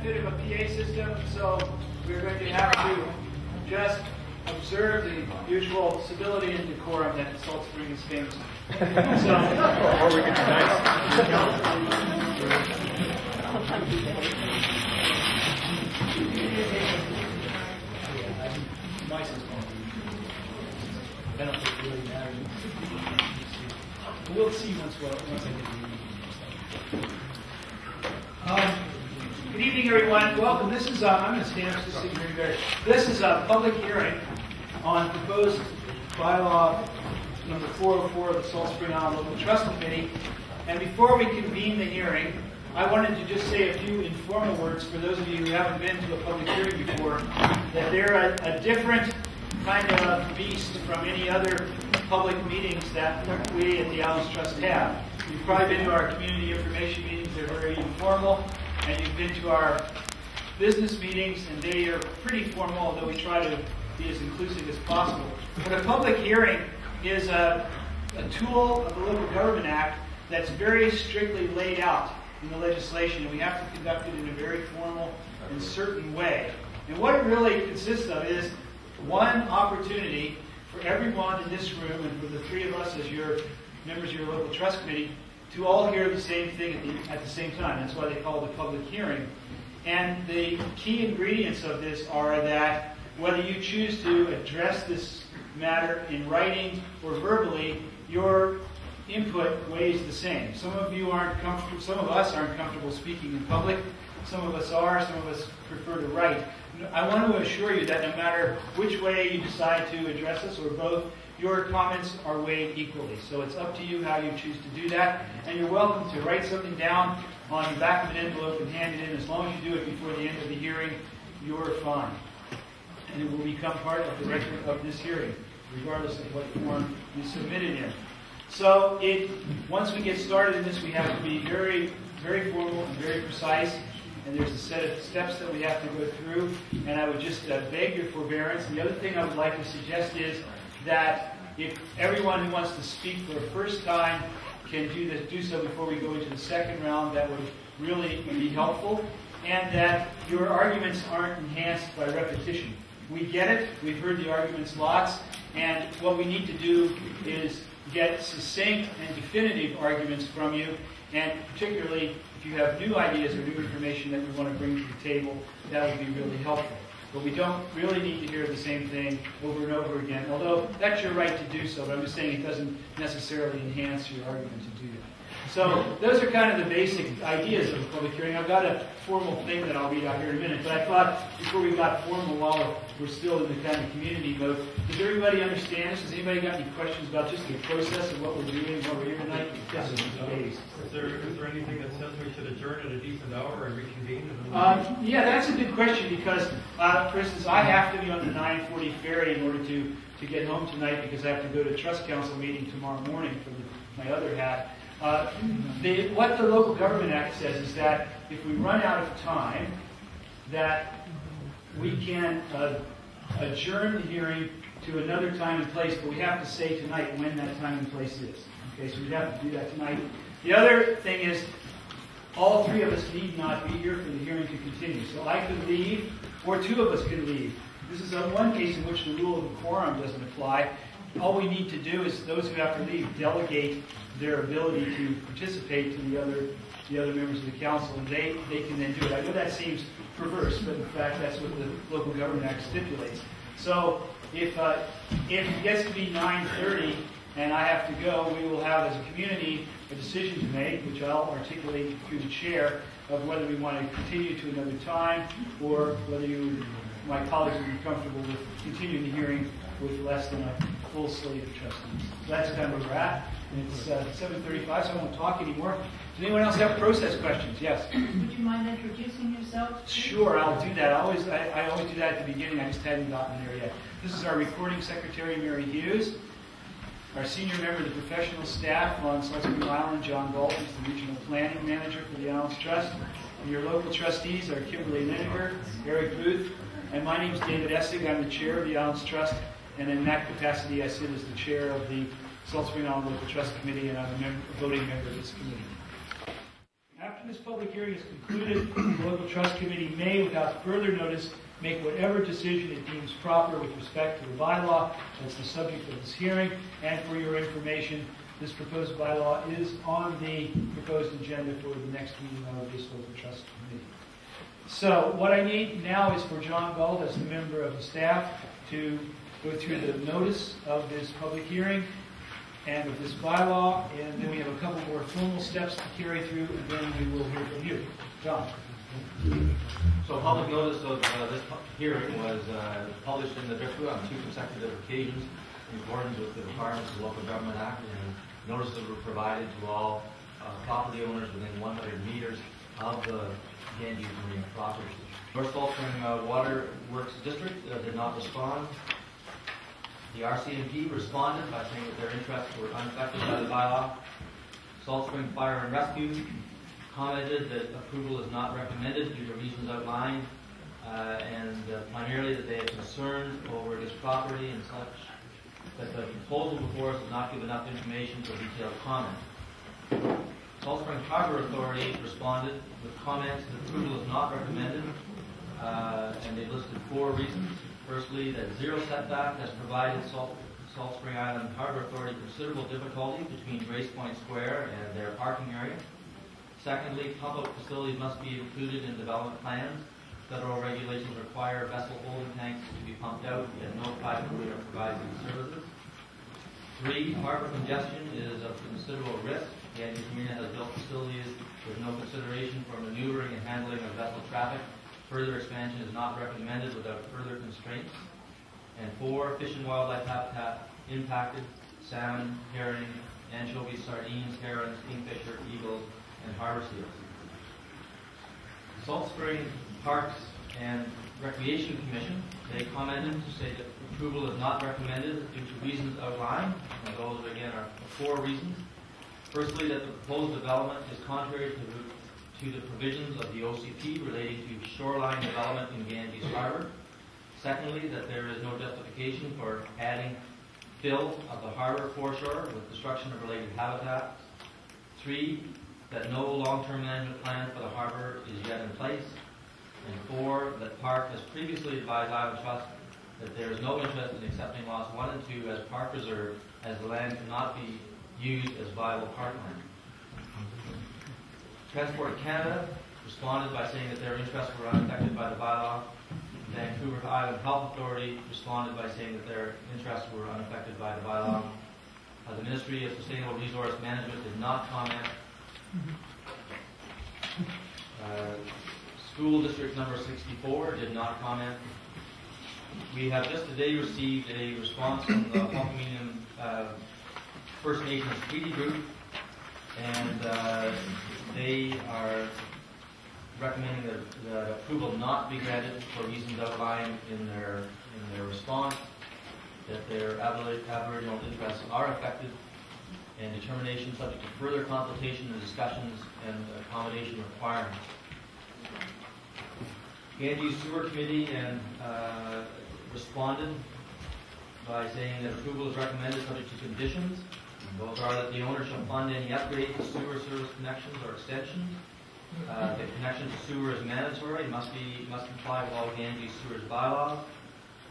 bit of a PA system, so we're going to have to just observe the usual civility and decorum that Salt Spring is famous for. Or we could be nice. I don't think it really matters. We'll see once I get the good evening, everyone. Welcome. This is I'm going to stand up just sitting here. This is a public hearing on proposed bylaw number 404 of the Salt Spring Island Local Trust Committee. And before we convene the hearing, I wanted to just say a few informal words for those of you who haven't been to a public hearing before, that they're a different kind of beast from any other public meetings that we at the Islands Trust have. You've probably been to our community information meetings. They're very informal. And you've been to our business meetings, and they are pretty formal, although we try to be as inclusive as possible. But a public hearing is a tool of the Local Government Act that's very strictly laid out in the legislation, and we have to conduct it in a very formal and certain way. And what it really consists of is one opportunity for everyone in this room, and for the three of us as your members of your local trust committee, to all hear the same thing at the same time. That's why they call it a public hearing. And the key ingredients of this are that whether you choose to address this matter in writing or verbally, your input weighs the same. Some of you aren't comfortable, some of us aren't comfortable speaking in public. Some of us are, some of us prefer to write. I want to assure you that no matter which way you decide to address us, or both, your comments are weighed equally. So it's up to you how you choose to do that. And you're welcome to write something down on the back of an envelope and hand it in. As long as you do it before the end of the hearing, you're fine. And it will become part of the record of this hearing, regardless of what form you submit it in. So once we get started in this, we have to be very, very formal and very precise. And there's a set of steps that we have to go through. And I would just beg your forbearance. The other thing I would like to suggest is that if everyone who wants to speak for the first time can do so before we go into the second round, that would really be helpful. And that your arguments aren't enhanced by repetition. We get it. We've heard the arguments lots. And what we need to do is get succinct and definitive arguments from you. And particularly, if you have new ideas or new information that you want to bring to the table, that would be really helpful. But we don't really need to hear the same thing over and over again, although that's your right to do so, but I'm just saying it doesn't necessarily enhance your argument to do that. So those are kind of the basic ideas of a public hearing. I've got a formal thing that I'll read out here in a minute, but I thought before we got formal, while we're still in the kind of community mode, does everybody understand this? Has anybody got any questions about just the process of what we're doing while we're here tonight? Yes, Is there anything that says we should adjourn at a decent hour and reconvene? Yeah, that's a good question because, for instance, I have to be on the 9:40 ferry in order to get home tonight because I have to go to a trust council meeting tomorrow morning for my other hat. What the Local Government Act says is that if we run out of time, that we can adjourn the hearing to another time and place, but we have to say tonight when that time and place is. Okay, so we have to do that tonight. The other thing is, all three of us need not be here for the hearing to continue. So I could leave, or two of us can leave. This is one case in which the rule of the quorum doesn't apply. All we need to do is those who have to leave delegate their ability to participate to the other members of the council, and they can then do it. I know that seems perverse, but in fact that's what the Local Government Act stipulates. So if it gets to be 9:30 and I have to go, we will have as a community a decision to make, which I'll articulate through the chair, of whether we want to continue to another time or whether my colleagues would be comfortable with continuing the hearing with less than a full slate of trustees. So that's kind of where we're at. And it's 7:35, so I won't talk anymore. Does anyone else have process questions? Yes? Would you mind introducing yourself? Sure, I'll do that. I always do that at the beginning. I just hadn't gotten there yet. This is our recording secretary, Mary Hughes. Our senior member of the professional staff on Salt Spring Island, John Galt, is the regional planning manager for the Islands Trust. And your local trustees are Kimberly Lineker, Eric Booth, and my name is David Essig. I'm the chair of the Islands Trust, and in that capacity I sit as the chair of the Salt Spring Island Local Trust Committee, and I'm a voting member of this committee. After this public hearing is concluded, the local trust committee may, without further notice, make whatever decision it deems proper with respect to the bylaw that's the subject of this hearing. And for your information, this proposed bylaw is on the proposed agenda for the next meeting of this local trust committee. So what I need now is for John Gold, as a member of the staff, to go through the notice of this public hearing and of this bylaw, and then we have a couple more formal steps to carry through, and then we will hear from you. John. So public notice of this hearing was published in the Directional on 2 consecutive occasions in accordance with the requirements of the Local Government Act, and notices were provided to all property owners within 100 meters of the Ganges Marina property. North Salt Spring Water Works District did not respond. The RCMP responded by saying that their interests were unaffected by the bylaw. Salt Spring Fire and Rescue commented that approval is not recommended due to reasons outlined, and primarily that they have concerns over this property and such, that the proposal before us does not give enough information for detailed comment. Salt Spring Harbor Authority responded with comments that approval is not recommended, and they listed 4 reasons. Firstly, that zero setback has provided Salt Spring Island Harbor Authority considerable difficulty between Grace Point Square and their parking area. Secondly, pump-out facilities must be included in development plans. Federal regulations require vessel holding tanks to be pumped out, yet no private owner provides these services. 3, harbor congestion is of considerable risk. Ganges Marina has built facilities with no consideration for maneuvering and handling of vessel traffic. Further expansion is not recommended without further constraints. And 4, fish and wildlife habitat impacted: salmon, herring, anchovies, sardines, herons, kingfisher, eagles, and harbor seals. Salt Spring Parks and Recreation Commission, they commented to say that approval is not recommended due to reasons outlined, and those again are 4 reasons. Firstly, that the proposed development is contrary to the provisions of the OCP relating to shoreline development in Ganges Harbor. Secondly, that there is no justification for adding fill of the harbor foreshore with destruction of related habitat. 3, that no long-term management plan for the harbor is yet in place. And 4, that Park has previously advised Island Trust that there is no interest in accepting lots 1 and 2 as park reserve, as the land cannot be used as viable parkland. Transport Canada responded by saying that their interests were unaffected by the bylaw. Vancouver Island Health Authority responded by saying that their interests were unaffected by the bylaw. The Ministry of Sustainable Resource Management did not comment. School District number 64 did not comment. We have just today received a response from the Hulkamanian First Nations Treaty Group, and they are recommending that approval not be granted for reasons outlined in their response, that their Aboriginal interests are affected, and determination subject to further consultation and discussions and accommodation requirements. Ganges Sewer Committee responded by saying that approval is recommended subject to conditions. And those are that the owner shall fund any upgrade to sewer service connections or extensions. The connection to sewer is mandatory, must comply with all Ganges Sewers bylaws.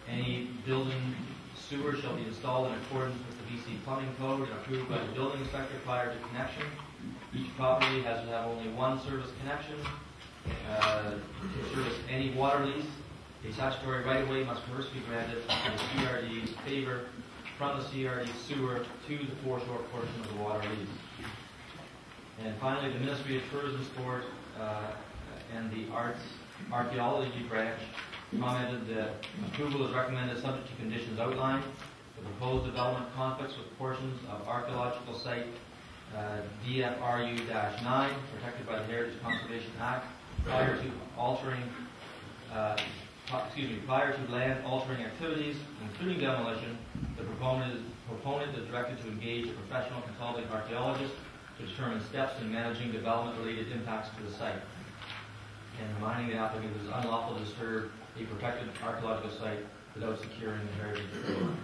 Any building sewer shall be installed in accordance with the BC Plumbing Code and approved by the building inspector prior to connection. Each property has to have only 1 service connection. To service any water lease, a statutory right-of-way must first be granted to the CRD's favor from the CRD sewer to the foreshore portion of the water lease. And finally, the Ministry of Tourism, Sport, and the Arts Archaeology Branch commented that approval is recommended subject to conditions outlined. The proposed development conflicts with portions of archaeological site DFRU-9, protected by the Heritage Conservation Act, prior to land altering activities, including demolition. The proponent is directed to engage a professional consulting archaeologist to determine steps in managing development-related impacts to the site. And reminding the applicant it is unlawful to disturb a protected archaeological site without securing the heritage code.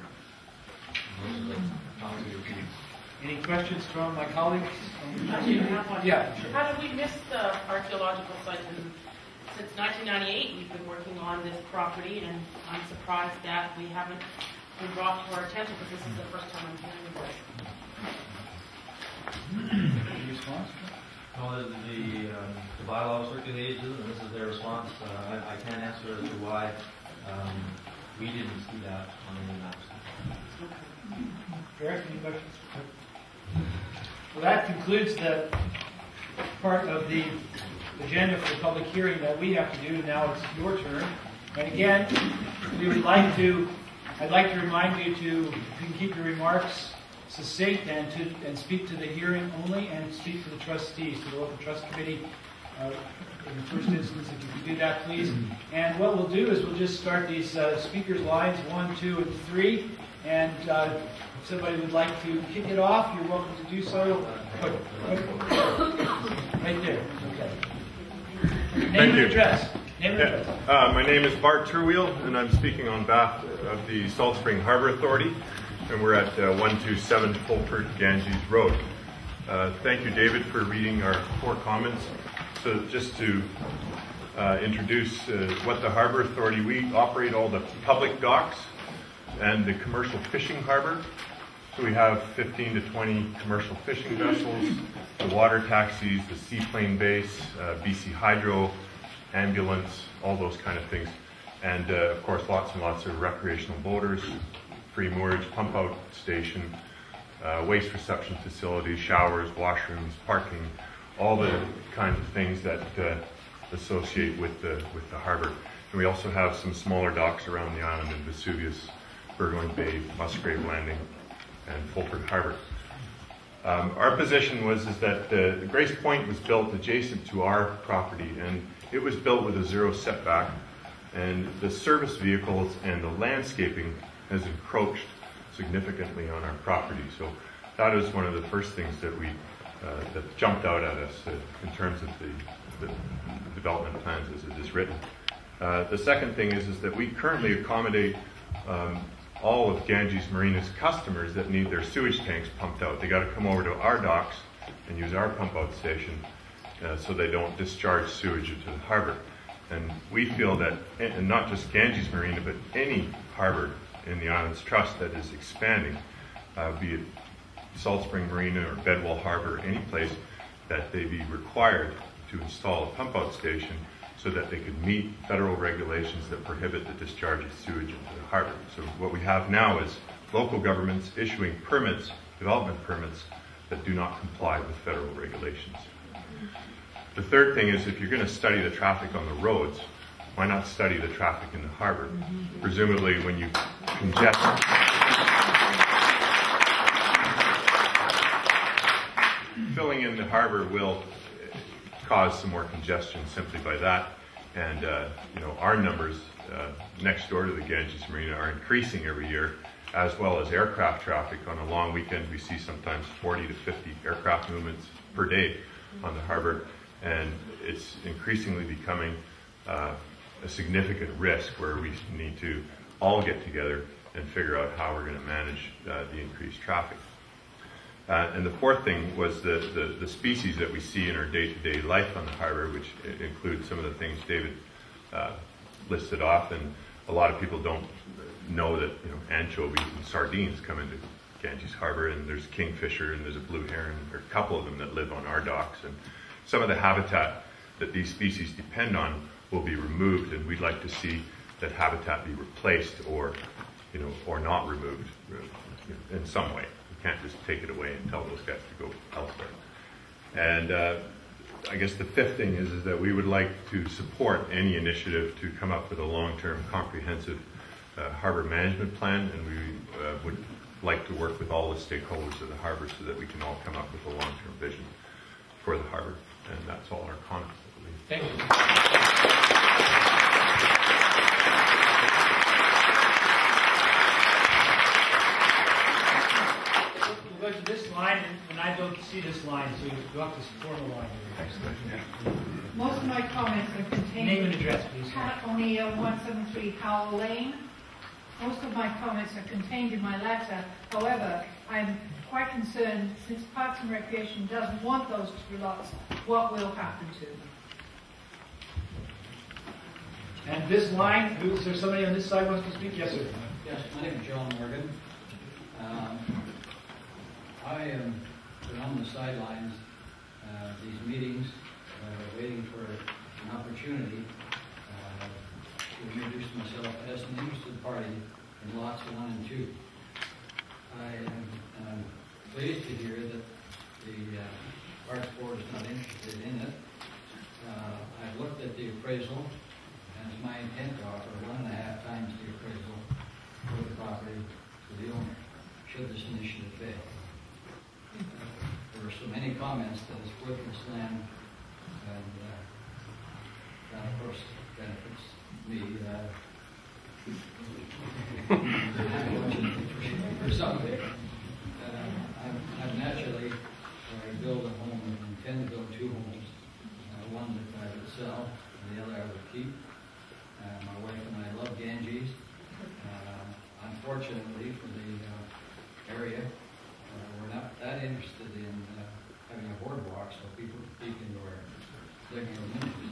Any questions from my colleagues? Actually, I have one. Yeah, sure. How did we miss the archaeological site? Since 1998, we've been working on this property, and I'm surprised that we haven't been brought to our attention, because this is the first time I'm hearing this. Any response? Well, the bylaw circulated to them, and this is their response. I can't answer as to why we didn't see that on any maps. Eric, any questions? Well, that concludes the part of the agenda for the public hearing that we have to do. Now it's your turn. And again, I'd like to remind you to keep your remarks succinct and speak to the hearing only, and speak to the trustees, to the local trust committee. In the first instance, if you could do that, please. And what we'll do is we'll just start these speakers lines 1, 2, and 3. And if somebody would like to kick it off, you're welcome to do so. Right there. Okay. Name and address. My name is Bart Turwheel, and I'm speaking on behalf of the Salt Spring Harbor Authority, and we're at 127 Fulford Ganges Road. Thank you, David, for reading our 4 comments. So just to introduce what the Harbor Authority, we operate all the public docks and the commercial fishing harbor. So we have 15 to 20 commercial fishing vessels, the water taxis, the seaplane base, BC Hydro, ambulance, all those kind of things. And of course, lots and lots of recreational boaters, free moorage, pump out station, waste reception facilities, showers, washrooms, parking, all the kinds of things that associate with the harbor. And we also have some smaller docks around the island in Vesuvius, Burgoyne Bay, Musgrave Landing, and Fulford Harbor. Our position was that the Grace Point was built adjacent to our property, and it was built with a 0 setback, and the service vehicles and the landscaping has encroached significantly on our property. So that is one of the first things that that jumped out at us in terms of the development plans as it is written. The second thing is that we currently accommodate all of Ganges Marina's customers that need their sewage tanks pumped out. They got to come over to our docks and use our pump out station so they don't discharge sewage into the harbor. And we feel that, and not just Ganges Marina, but any harbor in the Islands Trust that is expanding, be it Salt Spring Marina or Bedwell Harbor, any place, that they be required to install a pump out station so that they could meet federal regulations that prohibit the discharge of sewage into the harbor. So what we have now is local governments issuing permits, development permits, that do not comply with federal regulations. The third thing is, if you're going to study the traffic on the roads, why not study the traffic in the harbor? Presumably when you congest, filling in the harbor will cause some more congestion simply by that. And our numbers next door to the Ganges Marina are increasing every year, as well as aircraft traffic. On a long weekend, we see sometimes 40 to 50 aircraft movements per day on the harbor, and it's increasingly becoming a significant risk where we need to all get together and figure out how we're going to manage the increased traffic. And the fourth thing was the species that we see in our day-to-day life on the harbor, which includes some of the things David listed off. And a lot of people don't know that anchovies and sardines come into Ganges Harbor, and there's kingfisher and there's a blue heron, or a couple of them that live on our docks. And some of the habitat that these species depend on will be removed, and we'd like to see that habitat be replaced or not removed in some way. Can't just take it away and tell those guys to go elsewhere. And I guess the fifth thing is that we would like to support any initiative to come up with a long-term comprehensive harbor management plan, and we would like to work with all the stakeholders of the harbor so that we can all come up with a long-term vision for the harbor. And that's all our comments, I believe. Thank you. Go to this line, and I don't see this line, so you go up this formal line here. Most of my comments are contained. Name and address, please. Only 173 Howell Lane. Most of my comments are contained in my letter. However, I'm quite concerned, since Parks and Recreation doesn't want those two lots, what will happen to them? And this line, is there somebody on this side who wants to speak? Yes, sir. Yes, my name is John Morgan. I am been on the sidelines these meetings, waiting for an opportunity to introduce myself as an interested party in lots 1 and 2. I am pleased to hear that the Parks Board is not interested in it. I've looked at the appraisal, and it's my intent to offer 1.5 times the appraisal for the property to the owner, should this initiative fail. There were so many comments that it's worthless land, and that, of course, benefits me. For some of it, I've naturally built a home and intend to build 2 homes. One that I would sell, and the other I would keep. My wife and I love Ganges. Unfortunately for the area, we're not that interested in having a boardwalk so people can peek into our living room windows.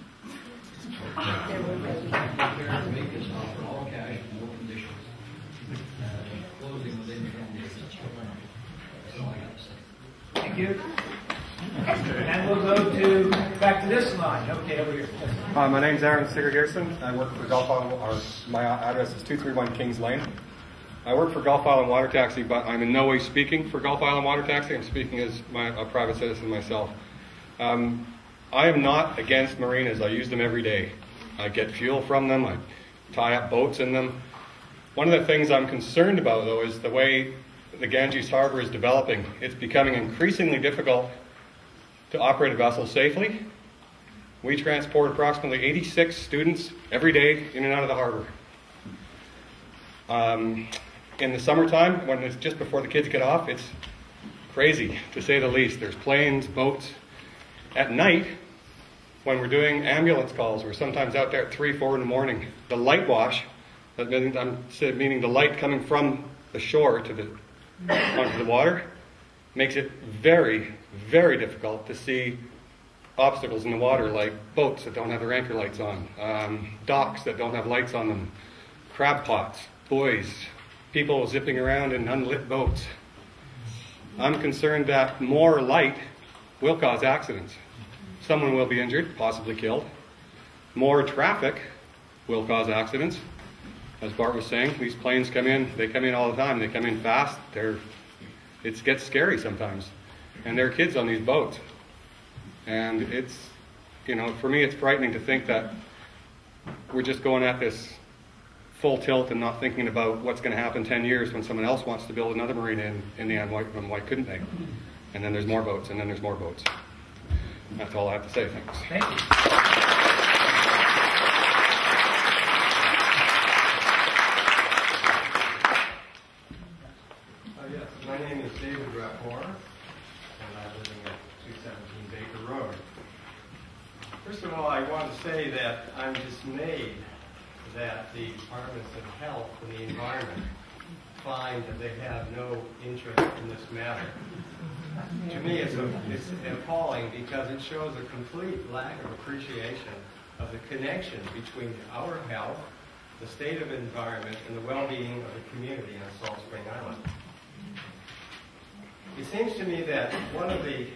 We're make this offer all cash and no conditions. Closing within 10 days. That's all I got to say. Thank you. And we'll go back to this line. Okay, over here. My name's Aaron Sigurd-Gerson. I work for Gulf Island, my address is 231 Kings Lane. I work for Gulf Island Water Taxi, but I'm in no way speaking for Gulf Island Water Taxi. I'm speaking as a private citizen myself. I am not against marinas. I use them every day. I get fuel from them. I tie up boats in them. One of the things I'm concerned about, though, is the way the Ganges Harbor is developing. It's becoming increasingly difficult to operate a vessel safely. We transport approximately 86 students every day in and out of the harbor. In the summertime, when it's just before the kids get off, it's crazy, to say the least. There's planes, boats. At night, when we're doing ambulance calls, we're sometimes out there at 3, 4 in the morning. The light wash, meaning the light coming from the shore to onto the water, makes it very, very difficult to see obstacles in the water, like boats that don't have their anchor lights on, docks that don't have lights on them, crab pots, buoys, people zipping around in unlit boats. I'm concerned that more light will cause accidents. Someone will be injured, possibly killed. More traffic will cause accidents. As Bart was saying, these planes come in, they come in all the time. They come in fast. It gets scary sometimes. And there are kids on these boats. And it's, for me, it's frightening to think that we're just going at this full tilt and not thinking about what's going to happen 10 years when someone else wants to build another marina in the end. Why couldn't they? And then there's more boats, and then there's more boats. That's all I have to say. Thanks. Thank you. Yes, my name is David Rapport, and I'm living at 217 Baker Road. First of all, I want to say that I'm dismayed that the Departments of Health and the Environment find that they have no interest in this matter. To me, it's appalling because it shows a complete lack of appreciation of the connection between our health, the state of environment, and the well-being of the community on Salt Spring Island. It seems to me that one of the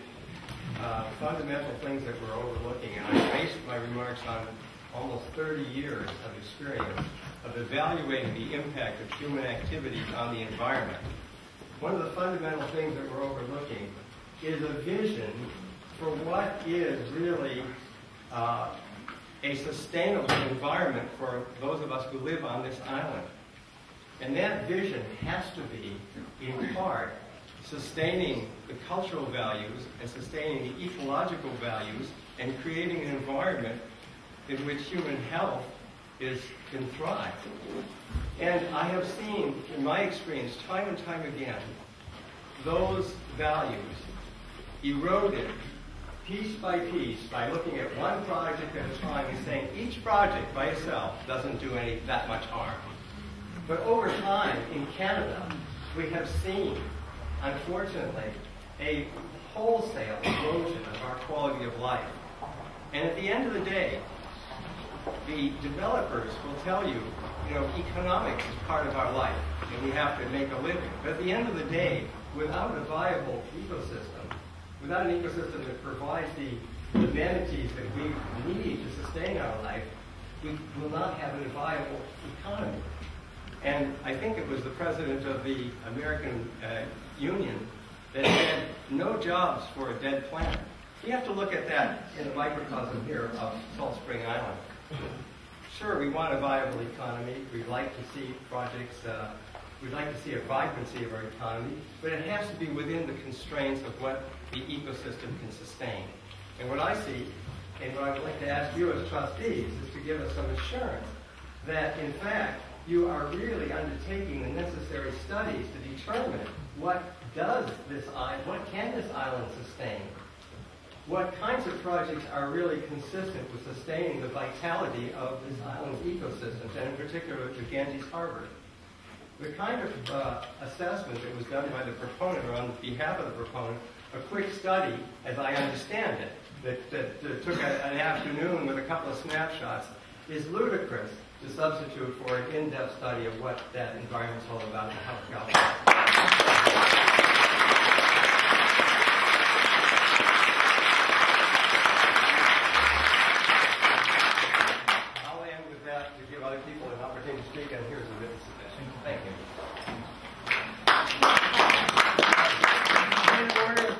fundamental things that we're overlooking, and I based my remarks on almost 30 years of experience of evaluating the impact of human activity on the environment. One of the fundamental things that we're overlooking is a vision for what is really a sustainable environment for those of us who live on this island. And that vision has to be, in part, sustaining the cultural values and sustaining the ecological values and creating an environment in which human health can thrive. And I have seen, in my experience, time and time again, those values eroded piece by piece by looking at one project at a time and saying each project by itself doesn't do that much harm. But over time, in Canada, we have seen unfortunately, a wholesale erosion of our quality of life. And at the end of the day, the developers will tell you, economics is part of our life, and we have to make a living. But at the end of the day, without a viable ecosystem, without an ecosystem that provides the amenities that we need to sustain our life, we will not have a viable economy. And I think it was the president of the American Union that said, no jobs for a dead planet. You have to look at that in a microcosm here of Salt Spring Island. Sure, we want a viable economy. We'd like to see projects, we'd like to see a vibrancy of our economy, but it has to be within the constraints of what the ecosystem can sustain. And what I see, and what I would like to ask you as trustees, is to give us some assurance that, in fact, you are really undertaking the necessary studies to determine what can this island sustain? What kinds of projects are really consistent with sustaining the vitality of this island's ecosystems, and in particular the Ganges Harbor? The kind of assessment that was done by the proponent, or on behalf of the proponent, a quick study, as I understand it, that took an afternoon with a couple of snapshots, is ludicrous to substitute for an in-depth study of what that environment's all about and how it got. Other people an opportunity to speak, and here's a written submission. Thank you.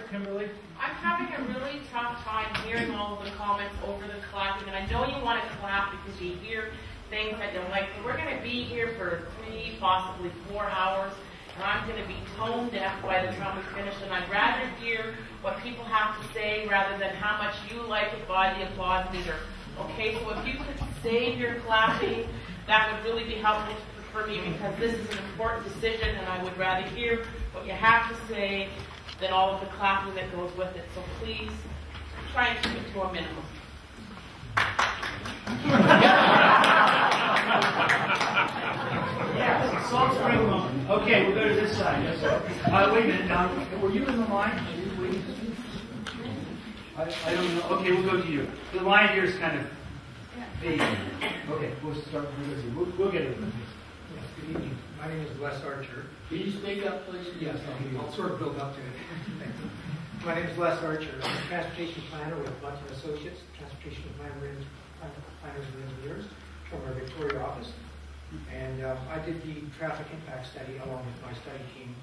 Kimberly? I'm having a really tough time hearing all of the comments over the clapping, and I know you want to clap because you hear things that you like, but we're going to be here for 3, possibly 4 hours, and I'm going to be tone deaf by the time we finish, and I'd rather hear what people have to say rather than how much you like it by the applause meter. Okay, so if you could save your clapping, that would really be helpful for me, because this is an important decision and I would rather hear what you have to say than all of the clapping that goes with it. So please try and keep it to a minimum. Yes, Salt Spring moment. Okay, we'll go to this side. Wait a minute now. Were you in the line? I don't know. Okay, we'll go to you. The line here is kind of vague. Okay, we'll start with you. We'll get it. Yes, good evening. My name is Les Archer. Can you speak up, please? Yes, I'll sort of build up to it. Thank you. My name is Les Archer. I'm a transportation planner with Blunt & Associates, transportation planners and engineers from our Victoria office. And I did the traffic impact study along with my study team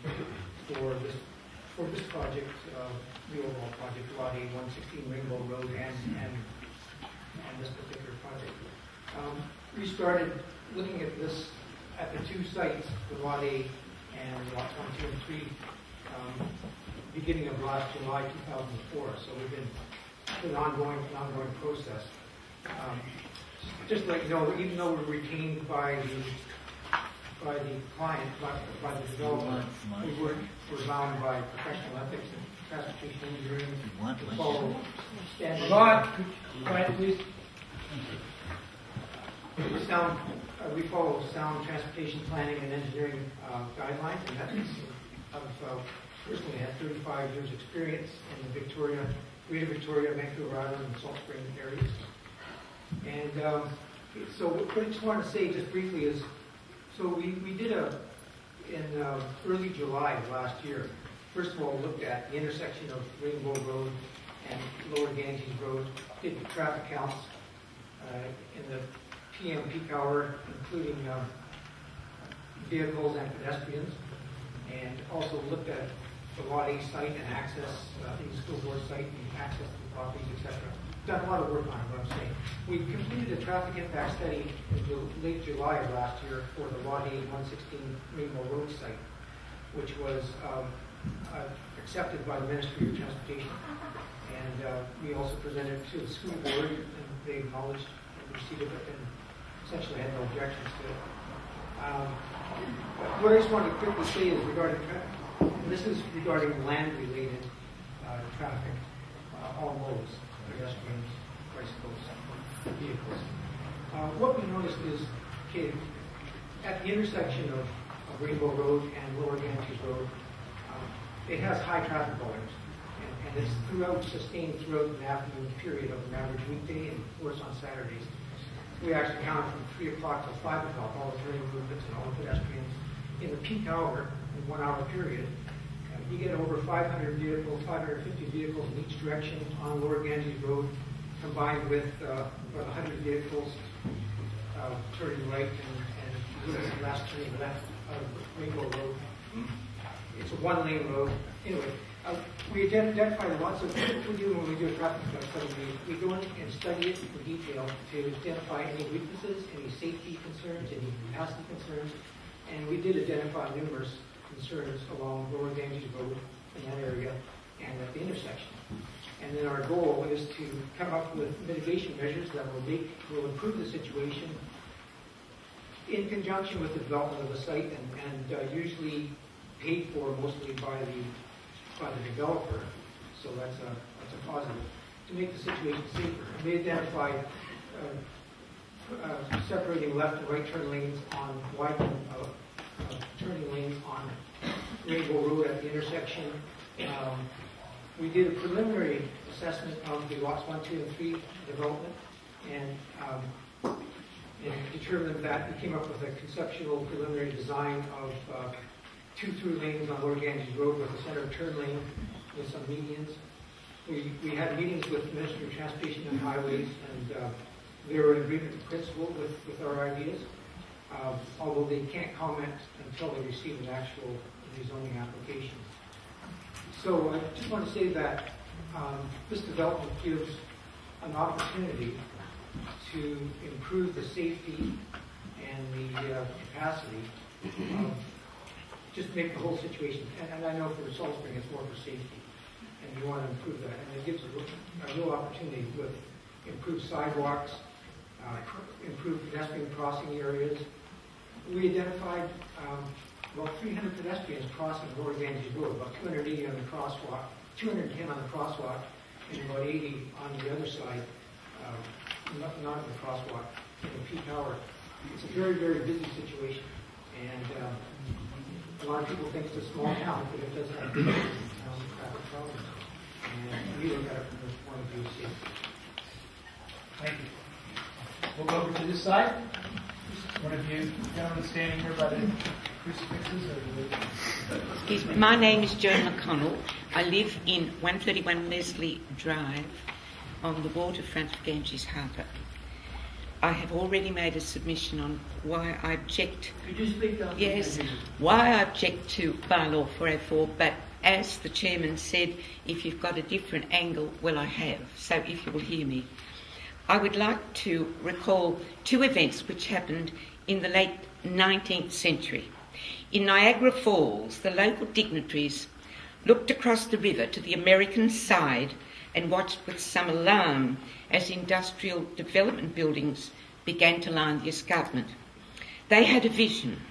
for this project, the overall project, Lot A 116 Rainbow Road, and this particular project. We started looking at this at the 2 sites, the Lot A and Lot 1, 2, and 3, beginning of last July 2004. So we've been an ongoing process. Just to let you know, even though we're retained by the client, by the developer, we're bound by professional ethics and transportation engineering to follow standards. Quiet, please. We follow sound transportation planning and engineering guidelines and methods. I've personally had 35 years experience in the Greater Victoria, Vancouver Island, and Salt Spring areas. And so what I just wanted to say just briefly is, so we did in early July of last year, first of all looked at the intersection of Rainbow Road and Lower Ganges Road, did the traffic counts in the PM peak hour, including vehicles and pedestrians, and also looked at the Lot A site and access, the school board site and access to the properties, etc. Done a lot of work on it, what I'm saying. We completed a traffic impact study in late July of last year for the Lot A 116 Rainbow Road site, which was accepted by the Ministry of Transportation. And we also presented it to the school board, and they acknowledged and received it and essentially had no objections to it. What I just wanted to quickly say is regarding this is regarding land-related traffic, all modes, pedestrians, bicycles, vehicles. What we noticed is, okay, at the intersection of Rainbow Road and Lower Ganges Road, it has high traffic volumes, and it's sustained throughout the afternoon period of an average weekday and worse on Saturdays. We actually count from 3 o'clock till 5 o'clock, all the turning movements and all the pedestrians. In the peak hour, in 1 hour period, you get over 500 vehicles, 550 vehicles in each direction on Lower Ganges Road, combined with about 100 vehicles turning right and last turning left out of Rainbow Road. It's a one-lane road. Anyway, we identify lots of what we do when we do a traffic study. We go in and study it in detail to identify any weaknesses, any safety concerns, any capacity concerns, and we did identify numerous concerns along Lower Ganges Road in that area and at the intersection. And then our goal is to come up with mitigation measures that will improve the situation in conjunction with the development of the site and usually paid for mostly by the developer. So that's a positive to make the situation safer. And we identified separating left and right turn lanes on widening turning lanes on Rainbow Road at the intersection. We did a preliminary assessment of the lots 1, 2, and 3 development, and determined that we came up with a conceptual preliminary design of 2 through lanes on Lower Ganges Road with a center turn lane with some medians. We had meetings with the Ministry of Transportation and Highways, and they were in agreement in principle with our ideas, although they can't comment until they receive an actual rezoning application. So I just want to say that this development gives an opportunity to improve the safety and the capacity of just make the whole situation, and I know for Salt Spring it's more for safety, and we want to improve that. And it gives a real opportunity with improved sidewalks, improved pedestrian crossing areas. We identified about 300 pedestrians crossing Lower Ganges Road, about 280 on the crosswalk, 210 on the crosswalk, and about 80 on the other side, not in the crosswalk, in the peak hour. It's a very, very busy situation, and a lot of people think it's a small town, but it doesn't have traffic problems. And we look at it from this point of view of safety. Thank you. We'll go over to this side. One of you gentlemen standing here by the crucifixes. Excuse me. My name is Joan McConnell. I live in 131 Leslie Drive on the waterfront of Ganges Harbour. I have already made a submission on why I object. Could you speak up? Yes, why I object to bylaw 404, but as the chairman said, if you've got a different angle, well, I have. So if you will hear me. I would like to recall 2 events which happened in the late 19th century. In Niagara Falls, the local dignitaries looked across the river to the American side and watched with some alarm as industrial development buildings began to line the escarpment. They had a vision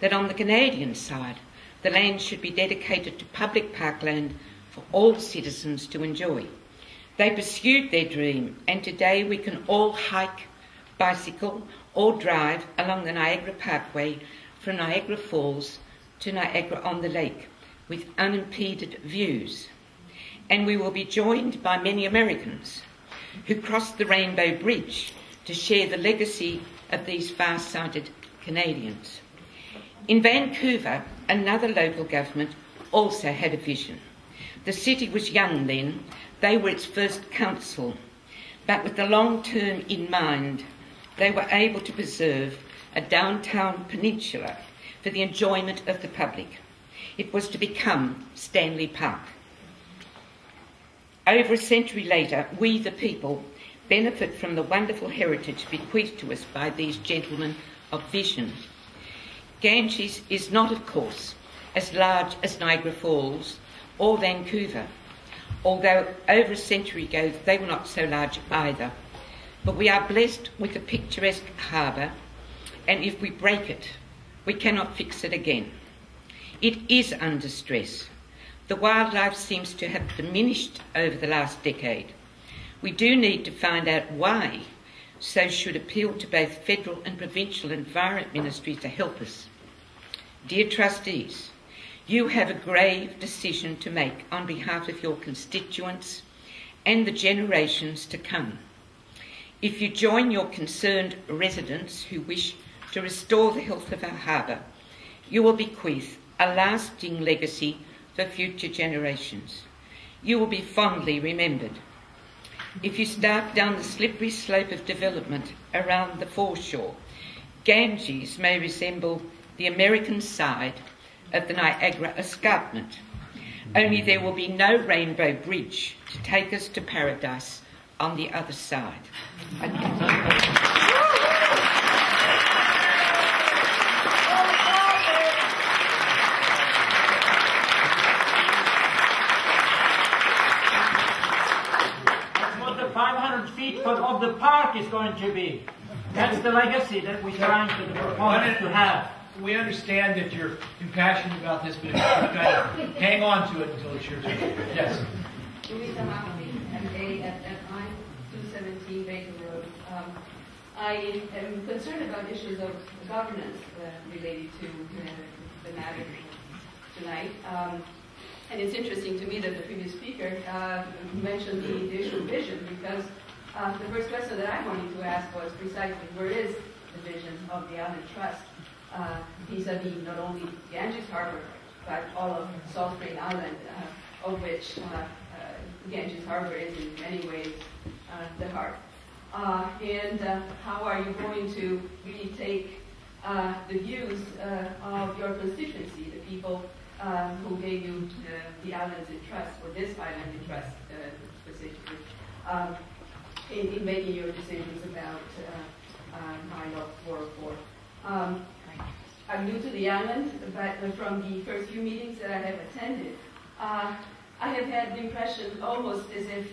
that on the Canadian side, the land should be dedicated to public parkland for all citizens to enjoy. They pursued their dream, and today we can all hike, bicycle, or drive along the Niagara Parkway from Niagara Falls to Niagara-on-the-Lake with unimpeded views. And we will be joined by many Americans who crossed the Rainbow Bridge to share the legacy of these far-sighted Canadians. In Vancouver, another local government also had a vision. The city was young then. They were its first council, but with the long term in mind, they were able to preserve a downtown peninsula for the enjoyment of the public. It was to become Stanley Park. Over a century later, we, the people, benefit from the wonderful heritage bequeathed to us by these gentlemen of vision. Ganges is not, of course, as large as Niagara Falls or Vancouver, although over a century ago they were not so large either. But we are blessed with a picturesque harbour, and if we break it, we cannot fix it again. It is under stress. The wildlife seems to have diminished over the last decade. We do need to find out why, so should appeal to both federal and provincial environment ministries to help us. Dear trustees, You have a grave decision to make on behalf of your constituents and the generations to come. If you join your concerned residents who wish to restore the health of our harbour, you will bequeath a lasting legacy for future generations. You will be fondly remembered. If you start down the slippery slope of development around the foreshore, Ganges may resemble the American side of the Niagara Escarpment. Only there will be no rainbow bridge to take us to paradise on the other side. That's what the 500 feet of the park is going to be. That's the legacy that we're trying to the proponents to have. We understand that you're impassioned about this, but you've got to hang on to it until it's your turn. Yes. Louisa Mahaffey, MA at 217 Baker Road. I am concerned about issues of governance related to the matter tonight. And it's interesting to me that the previous speaker mentioned the issue of vision, because the first question that I wanted to ask was precisely where is the vision of the Island Trust vis-a-vis not only Ganges Harbor, but all of Salt Spring Island, of which Ganges Harbor is in many ways the heart. And how are you going to really take the views of your constituency, the people who gave you the islands in trust, or this island in trust specifically, in making your decisions about bylaw 404. I'm new to the island, but from the first few meetings that I have attended, I have had the impression almost as if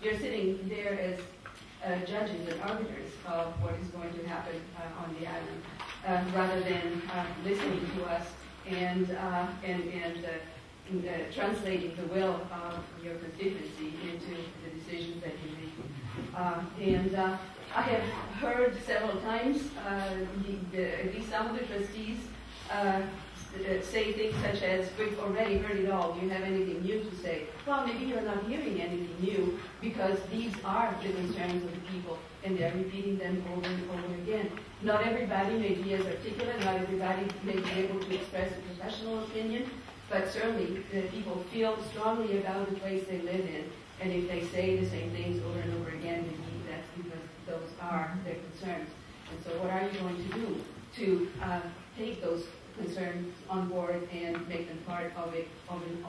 you're sitting there as judges and arbiters of what is going to happen on the island, rather than listening to us and translating the will of your constituency into the decisions that you make. I have heard several times at least some of the trustees say things such as, we've already heard it all, do you have anything new to say? Well, maybe you're not hearing anything new, because these are the concerns of the people, and they're repeating them over and over again. Not everybody may be as articulate, not everybody may be able to express a professional opinion, but certainly the people feel strongly about the place they live in, and if they say the same things over and over again, maybe that's because those are their concerns. And so what are you going to do to take those concerns on board and make them part of an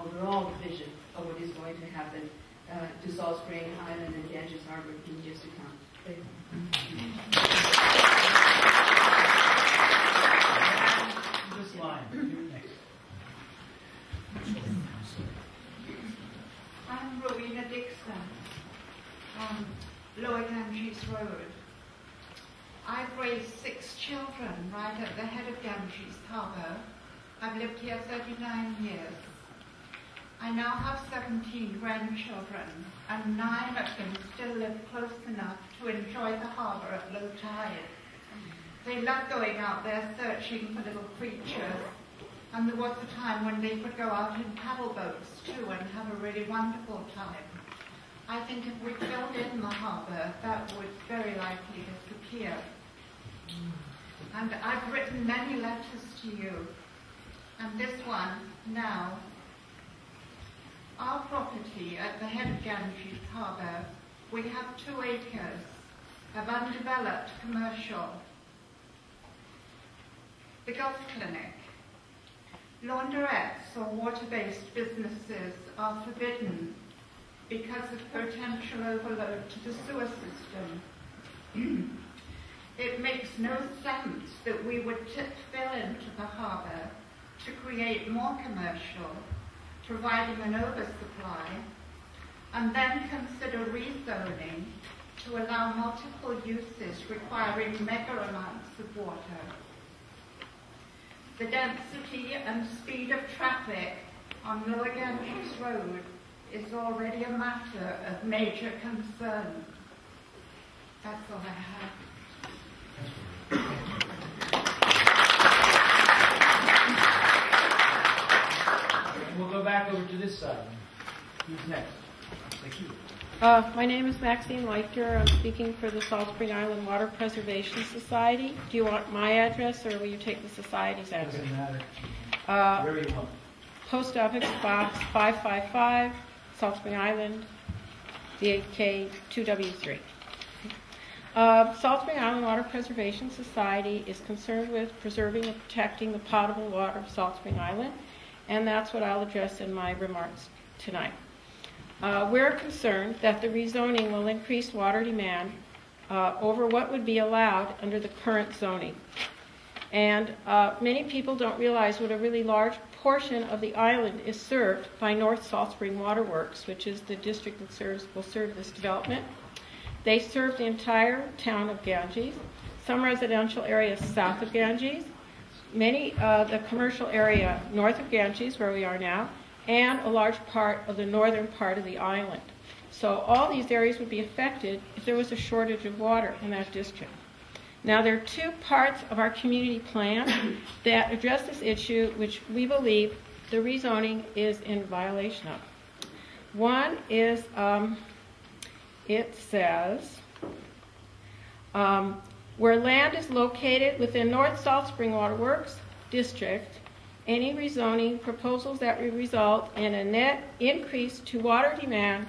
overall vision of what is going to happen to Salt Spring Island and Ganges Harbor in years to come? Thank you. This line. Next. I'm Rowena Dixon on Lower Ganges Road. I've raised 6 children right at the head of Ganges Harbour. I've lived here 39 years. I now have 17 grandchildren, and 9 of them still live close enough to enjoy the harbour at low tide. They love going out there searching for little creatures, and there was a time when they could go out in paddle boats too and have a really wonderful time. I think if we filled in the harbour, that would very likely disappear. And I've written many letters to you, and this one now. Our property at the head of Ganges Harbour, we have 2 acres of undeveloped commercial. The golf clinic, laundrettes or water-based businesses are forbidden because of potential overload to the sewer system. It makes no sense that we would fill into the harbour to create more commercial, providing an oversupply, and then consider rezoning to allow multiple uses requiring mega amounts of water. The density and speed of traffic on Lower Ganges Road is already a matter of major concern. That's all I have. this side. Who's next? Thank you. My name is Maxine Leichter. I'm speaking for the Salt Spring Island Water Preservation Society. Do you want my address, or will you take the society's address? Doesn't matter. Where you want. Post Office Box 555, Salt Spring Island, DK 2W3. Salt Spring Island Water Preservation Society is concerned with preserving and protecting the potable water of Salt Spring Island, and that's what I'll address in my remarks tonight. We're concerned that the rezoning will increase water demand over what would be allowed under the current zoning. And many people don't realize what a really large portion of the island is served by North Salt Spring Water Works, which is the district that will serve this development. They serve the entire town of Ganges, some residential areas south of Ganges, the commercial area north of Ganges, where we are now, and a large part of the northern part of the island. So all these areas would be affected if there was a shortage of water in that district. Now, there are two parts of our community plan that address this issue, which we believe the rezoning is in violation of. One is, it says, where land is located within North Salt Spring Water Works District, any rezoning proposals that will result in a net increase to water demand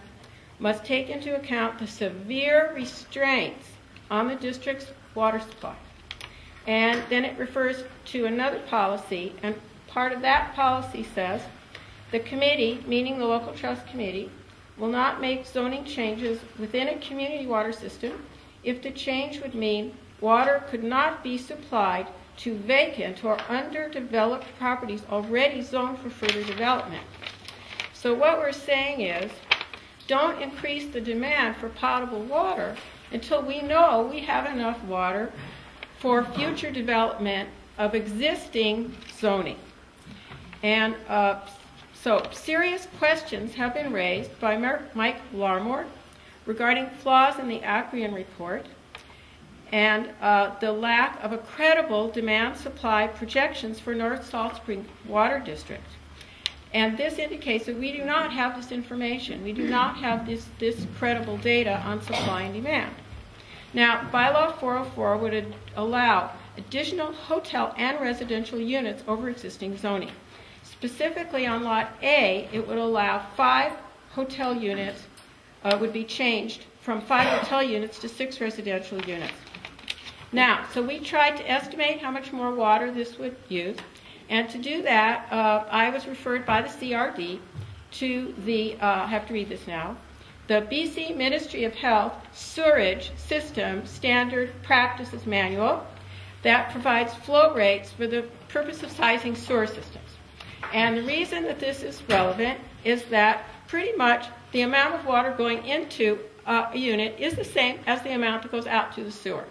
must take into account the severe restraints on the district's water supply. And then it refers to another policy, and part of that policy says, the committee, meaning the local trust committee, will not make zoning changes within a community water system if the change would mean water could not be supplied to vacant or underdeveloped properties already zoned for further development. So what we're saying is, don't increase the demand for potable water until we know we have enough water for future development of existing zoning. And so serious questions have been raised by Mike Larmore regarding flaws in the Acreon report and the lack of a credible demand-supply projections for North Salt Spring Water District. And this indicates that we do not have this information. We do not have this credible data on supply and demand. Now, Bylaw 404 would allow additional hotel and residential units over existing zoning. Specifically on Lot A, it would allow 5 hotel units, would be changed from 5 hotel units to 6 residential units. Now, so we tried to estimate how much more water this would use, and to do that, I was referred by the CRD to the, I have to read this now, the BC Ministry of Health Sewerage System Standard Practices Manual that provides flow rates for the purpose of sizing sewer systems. And the reason that this is relevant is that pretty much the amount of water going into a unit is the same as the amount that goes out to the sewer.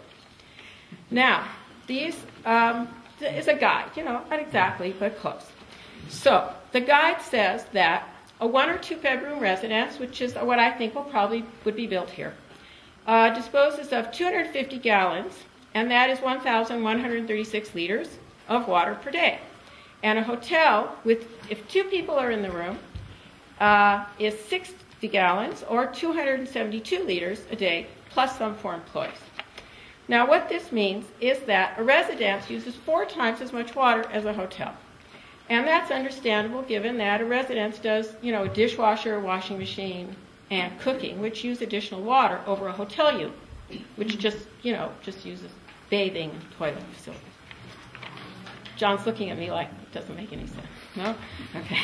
Now, these is a guide, not exactly, but close. So, the guide says that a 1 or 2 bedroom residence, which is what I think would be built here, disposes of 250 gallons, and that is 1,136 liters of water per day. And a hotel, if 2 people are in the room, is 60 gallons, or 272 liters a day, plus some for employees. Now, what this means is that a residence uses 4 times as much water as a hotel. And that's understandable given that a residence does, a dishwasher, washing machine, and cooking, which use additional water over a hotel unit, which just uses bathing and toilet facilities. John's looking at me like it doesn't make any sense. No? Okay.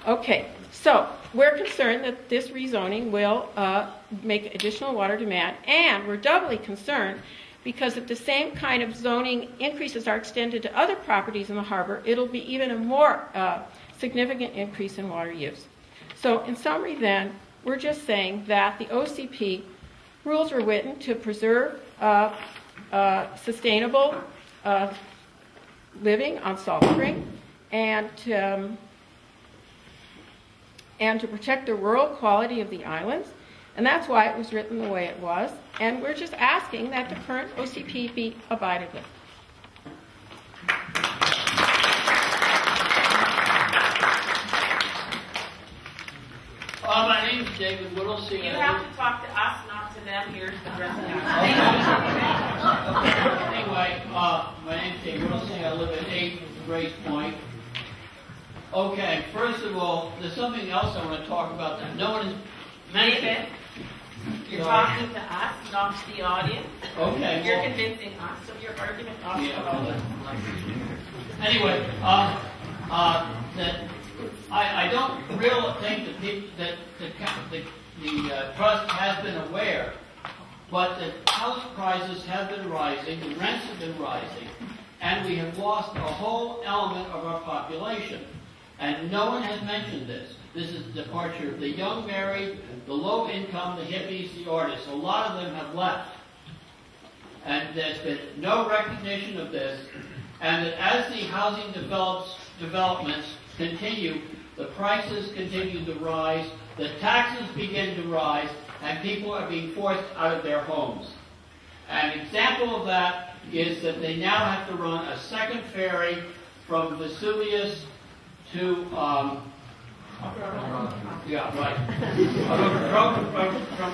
Okay, so we're concerned that this rezoning will make additional water demand, and we're doubly concerned because if the same kind of zoning increases are extended to other properties in the harbor, it'll be even a more significant increase in water use. So in summary then, we're just saying that the OCP rules were written to preserve sustainable living on Salt Spring and to protect the rural quality of the islands. And that's why it was written the way it was. And we're just asking that the current OCP be abided with. David Whittlesey. You have to talk to us, not to them. Here's the resolution. Anyway, my name's David Whittlesey. I live at 8 Grace Point. Okay, first of all, there's something else I want to talk about that no one has mentioned. David, you're talking to us, not to the audience. Okay. You're convincing us of your argument, not to the audience. Anyway, I don't really think that the trust has been aware, but the house prices have been rising, the rents have been rising, and we have lost a whole element of our population. And no one has mentioned this. This is the departure of the young married, the low income, the hippies, the artists. A lot of them have left. And there's been no recognition of this. And that as the housing developments continue, the prices continue to rise, the taxes begin to rise, and people are being forced out of their homes. An example of that is that they now have to run a second ferry from Vesuvius to, from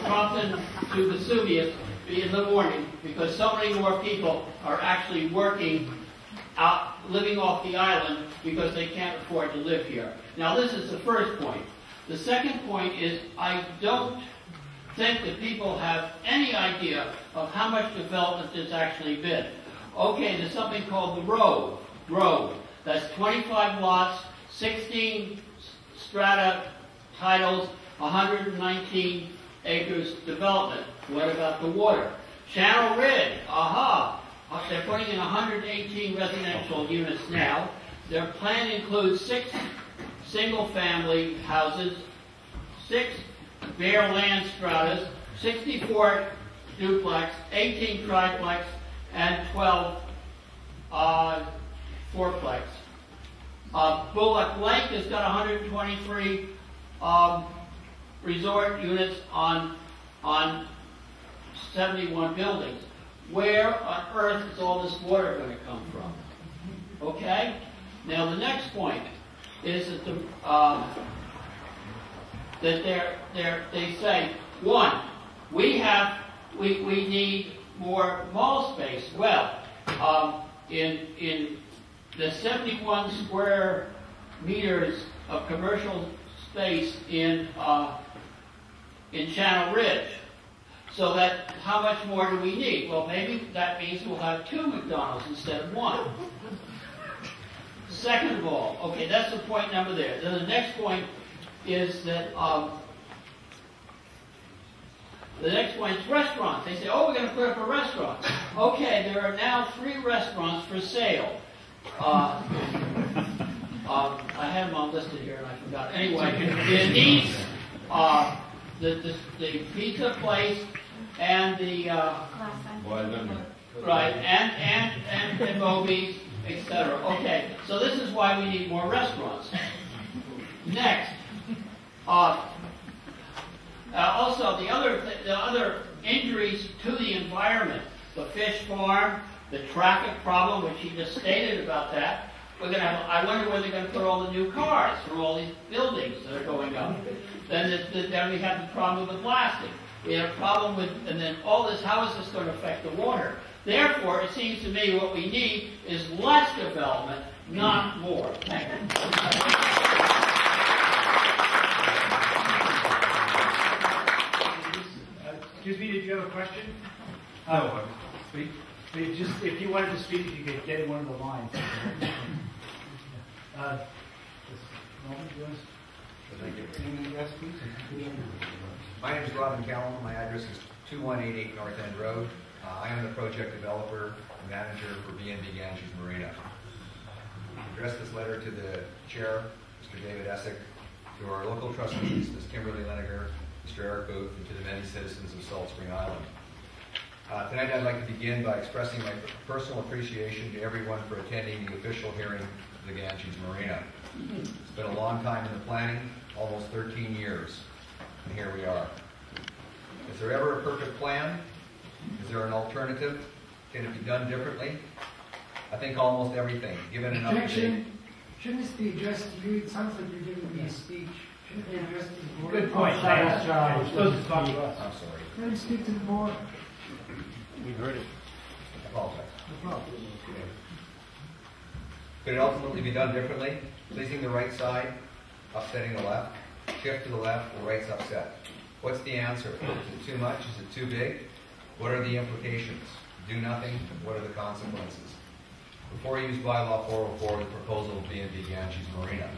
Compton to Vesuvius in the morning, because so many more people are actually working out, living off the island, because they can't afford to live here. Now, this is the first point. The second point is, I don't think that people have any idea of how much development there's actually been. Okay, there's something called the road. That's 25 lots, 16 strata titles, 119 acres development. What about the water? Channel Ridge, they're putting in 118 residential units now. Their plan includes 6 single-family houses, 6 bare land stratas, 64 duplex, 18 triplex, and 12 fourplex. Bullock Lake has got 123 resort units on 71 buildings. Where on earth is all this water going to come from? Okay? Now the next point is that they say, one, we need more mall space. Well, in the 71 square meters of commercial space in Channel Ridge. So that, how much more do we need? Well, maybe that means we'll have 2 McDonald's instead of 1. Second of all, okay, that's the point number there. Then the next point is that the next point is restaurants. They say, oh, we're going to put up a restaurant. Okay, there are now 3 restaurants for sale. I had them all listed here and I forgot. Anyway, in East, the pizza place and the and Moby's, etc. Okay, so this is why we need more restaurants. Next, also the other injuries to the environment, the fish farm, the traffic problem, which he just stated about that. We're going to have, I wonder where they're going to put all the new cars for all these buildings that are going up. Then we have the problem with the plastic. We have a problem with, and then all this, how is this going to affect the water? Therefore, it seems to me what we need is less development, not more. Thank you. Excuse me, did you have a question? No. If you wanted to speak, you could get in one of the lines. My name is Robin Callum. My address is 2188 North End Road. I am the project developer and manager for BNB Ganges Marina. I addressed this letter to the chair, Mr. David Essick, to our local trustees, Ms. Kimberly Leniger, Mr. Eric Booth, and to the many citizens of Salt Spring Island. Tonight I'd like to begin by expressing my personal appreciation to everyone for attending the official hearing of the Ganges Marina. It's been a long time in the planning, almost 13 years, and here we are. Is there ever a perfect plan? Is there an alternative? Can it be done differently? I think almost everything, given enough data. Shouldn't this be addressed to you? It sounds like you're giving me a speech. Good point, Lance. You're supposed to talk to us. I'm sorry. Let me speak to the board. We've heard it. I apologize. Could it ultimately be done differently? Pleasing the right side, upsetting the left, shift to the left, or right's upset. What's the answer? Is it too much? Is it too big? What are the implications? Do nothing, what are the consequences? Before you use bylaw 404, the proposal of B&B Ganges Marina.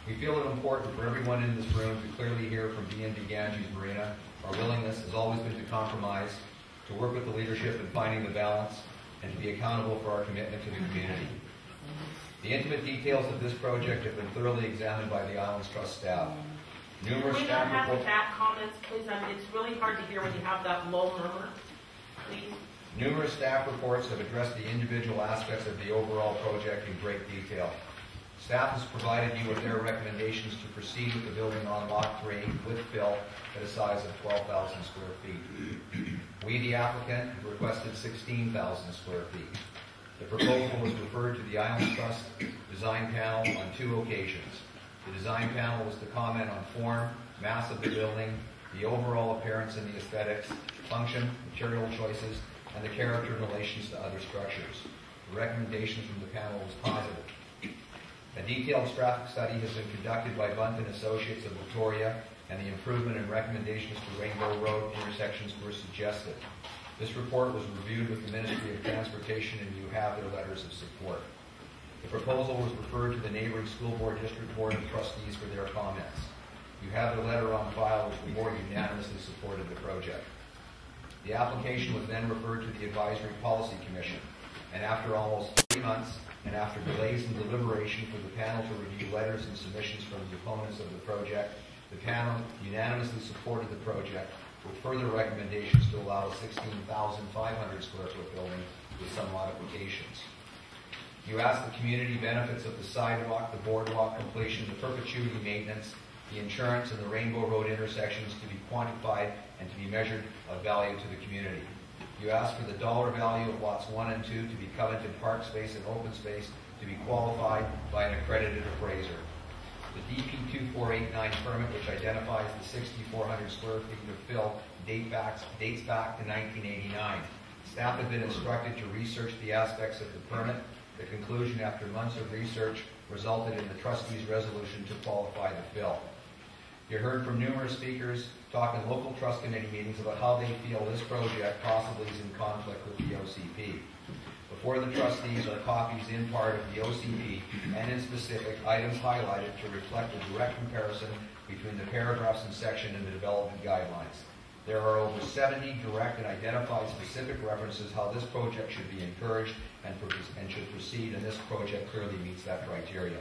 We feel it important for everyone in this room to clearly hear from B&B Ganges Marina. Our willingness has always been to compromise, to work with the leadership in finding the balance, and to be accountable for our commitment to the community. The intimate details of this project have been thoroughly examined by the Islands Trust staff. Numerous Can we not have the back comments, please? I mean, it's really hard to hear when you have that low murmur. Please. Numerous staff reports have addressed the individual aspects of the overall project in great detail. Staff has provided you with their recommendations to proceed with the building on Lot 3 with fill at a size of 12,000 square feet. We, the applicant, have requested 16,000 square feet. The proposal was referred to the Islands Trust design panel on 2 occasions. The design panel was to comment on form, mass of the building, the overall appearance and the aesthetics, function, material choices, and the character in relations to other structures. The recommendation from the panel was positive. A detailed traffic study has been conducted by Bunt & Associates of Victoria, and the improvement and recommendations for Rainbow Road intersections were suggested. This report was reviewed with the Ministry of Transportation, and you have their letters of support. The proposal was referred to the neighboring School Board District Board of Trustees for their comments. You have the letter on file which the board unanimously supported the project. The application was then referred to the Advisory Policy Commission, and after almost 3 months, and after delays in deliberation for the panel to review letters and submissions from the opponents of the project, the panel unanimously supported the project with further recommendations to allow a 16,500 square foot building with some modifications. You asked the community benefits of the sidewalk, the boardwalk completion, the perpetuity maintenance, the insurance, and the Rainbow Road intersections to be quantified and to be measured of value to the community. You asked for the dollar value of lots 1 and 2 to be coveted park space and open space to be qualified by an accredited appraiser. The DP 2489 permit, which identifies the 6,400 square feet of fill, dates back to 1989. Staff had been instructed to research the aspects of the permit. The conclusion after months of research resulted in the trustees' resolution to qualify the fill. You heard from numerous speakers talk in local trust committee meetings about how they feel this project possibly is in conflict with the OCP. Before the trustees are copies in part of the OCP and in specific items highlighted to reflect a direct comparison between the paragraphs and section in the development guidelines. There are over 70 direct and identified specific references how this project should be encouraged and should proceed, and this project clearly meets that criteria.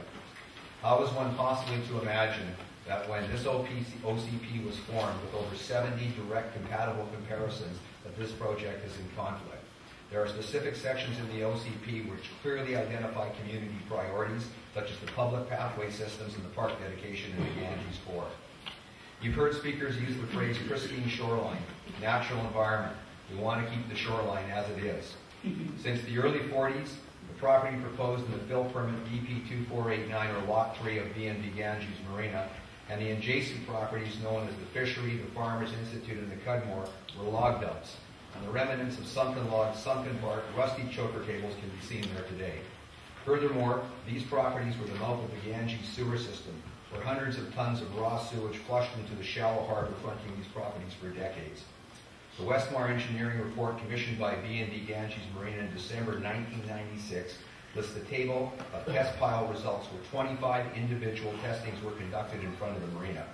How is one possibly to imagine that when this OCP was formed with over 70 direct compatible comparisons that this project is in conflict? There are specific sections in the OCP which clearly identify community priorities, such as the public pathway systems and the park dedication in the Ganges core. You've heard speakers use the phrase pristine shoreline, natural environment. We want to keep the shoreline as it is. Since the early 40s, the property proposed in the fill permit DP 2489 or Lot 3 of B&B Ganges Marina and the adjacent properties known as the Fishery, the Farmers Institute, and the Cudmore were log dumps. And the remnants of sunken logs, sunken bark, rusty choker cables can be seen there today. Furthermore, these properties were the mouth of the Ganges sewer system, where hundreds of tons of raw sewage flushed into the shallow harbor fronting these properties for decades. The Westmar engineering report commissioned by B&B Ganges Marina in December 1996 lists a table of test pile results where 25 individual testings were conducted in front of the marina.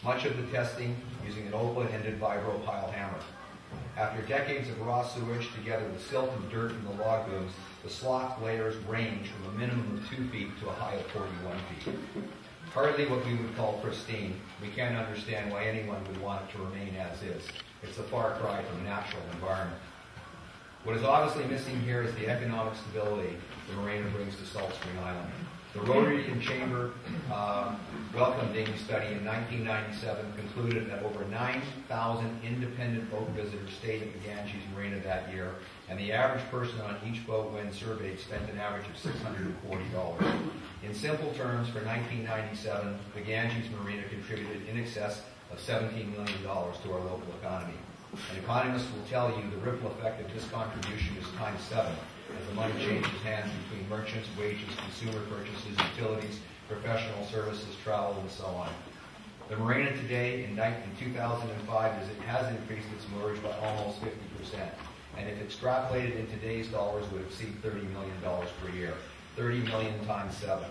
Much of the testing using an open-ended vibro pile hammer. After decades of raw sewage together with silt and dirt in the log booms, the slough layers range from a minimum of 2 feet to a high of 41 feet. Hardly what we would call pristine. We can't understand why anyone would want it to remain as is. It's a far cry from natural environment. What is obviously missing here is the economic stability the marina brings to Salt Spring Island. The Rotary and Chamber welcome dinghy study in 1997 concluded that over 9,000 independent boat visitors stayed at the Ganges Marina that year, and the average person on each boat when surveyed spent an average of $640. In simple terms, for 1997, the Ganges Marina contributed in excess of $17 million to our local economy. And economists will tell you the ripple effect of this contribution is times 7, as the money changes hands between merchants, wages, consumer purchases, utilities, professional services, travel, and so on. The marina today, in 2005, has increased its moorage by almost 50%. And if extrapolated in today's dollars, would exceed $30 million per year. 30 million times 7.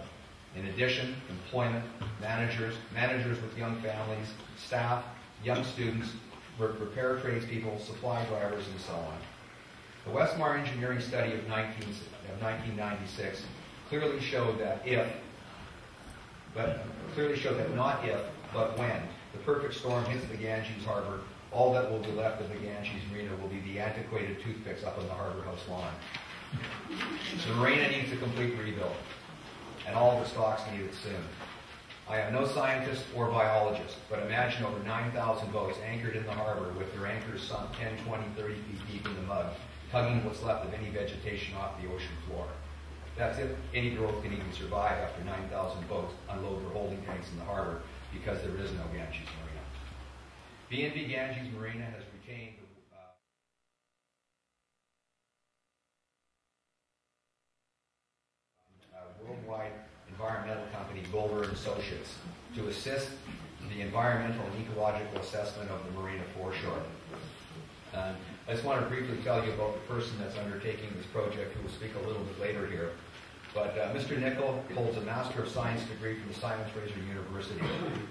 In addition, employment, managers with young families, staff, young students, repair tradespeople, supply drivers, and so on. The Westmar engineering study of 1996 clearly showed that not if, but when the perfect storm hits the Ganges harbor, all that will be left of the Ganges Marina will be the antiquated toothpicks up on the harbor house lawn. The marina needs a complete rebuild, and all the stocks need it soon. I am no scientist or biologist, but imagine over 9,000 boats anchored in the harbor with their anchors sunk 10, 20, 30 feet deep in the mud, tugging what's left of any vegetation off the ocean floor. That's if any growth can even survive after 9,000 boats unload their holding tanks in the harbor, because there is no Ganges Marina. B&B Ganges Marina has retained worldwide environmental company, Golder and Associates, to assist the environmental and ecological assessment of the marina foreshore. I just want to briefly tell you about the person that's undertaking this project, who will speak a little bit later here. But Mr. Nickel holds a Master of Science degree from the Simon Fraser University.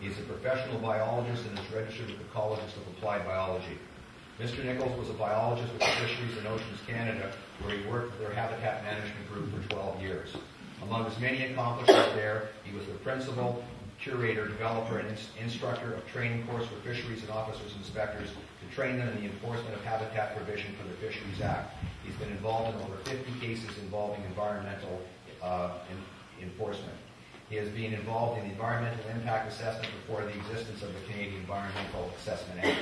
He's a professional biologist and is registered with the Colleges of Applied Biology. Mr. Nichols was a biologist with Fisheries and Oceans Canada, where he worked with their habitat management group for 12 years. Among his many accomplishments there, he was the principal, curator, developer, and instructor of training course for fisheries and officers inspectors to train them in the enforcement of habitat provision for the Fisheries Act. He's been involved in over 50 cases involving environmental enforcement. He has been involved in the environmental impact assessment before the existence of the Canadian Environmental Assessment Act.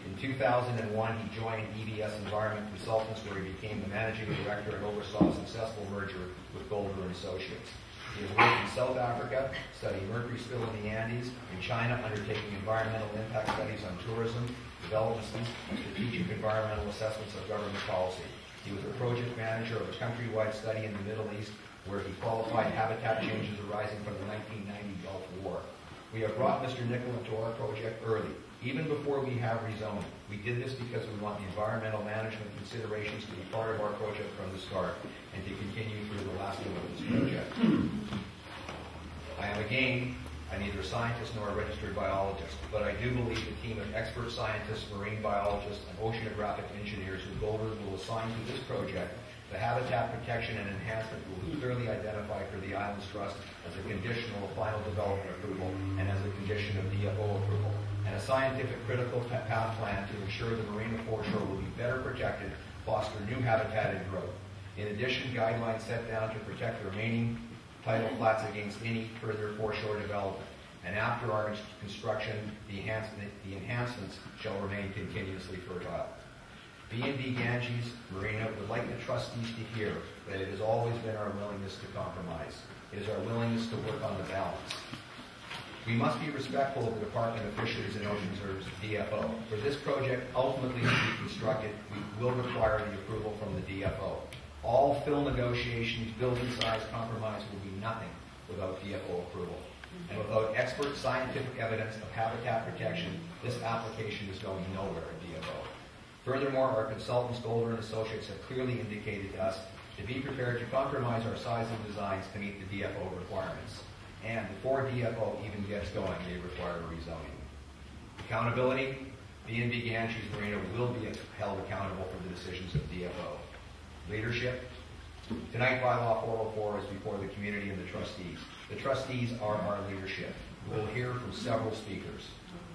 In 2001, he joined EDS Environment Consultants, where he became the managing director and oversaw a successful merger with Golder and Associates. He has worked in South Africa, studying mercury spill in the Andes, in China, undertaking environmental impact studies on tourism, development, and strategic environmental assessments of government policy. He was a project manager of a countrywide study in the Middle East, where he qualified habitat changes arising from the 1990 Gulf War. We have brought Mr. Nickel into our project early, even before we have rezoning. We did this because we want the environmental management considerations to be part of our project from the start and to continue through the lasting of this project. I am again neither a scientist nor a registered biologist, but I do believe the team of expert scientists, marine biologists, and oceanographic engineers who Golder will assign to this project, the habitat protection and enhancement will be clearly identified for the Islands Trust as a conditional of final development approval and as a condition of DFO approval, and a scientific critical path plan to ensure the marina foreshore will be better protected, foster new habitat and growth. In addition, guidelines set down to protect the remaining tidal flats against any further foreshore development. And after our construction, the enhancements shall remain continuously fertile. B&B Ganges Marina would like the trustees to hear that it has always been our willingness to compromise. It is our willingness to work on the balance. We must be respectful of the Department of Fisheries and Ocean Services, DFO. For this project ultimately to be constructed, we will require the approval from the DFO. All fill negotiations, building size compromise will be nothing without DFO approval. And without expert scientific evidence of habitat protection, this application is going nowhere at DFO. Furthermore, our consultants, Golder and Associates, have clearly indicated to us to be prepared to compromise our size and designs to meet the DFO requirements. And before DFO even gets going, they require rezoning. Accountability, B&B Ganges Marina will be held accountable for the decisions of DFO. Leadership, Tonight, bylaw 404 is before the community and the trustees. The trustees are our leadership. We'll hear from several speakers.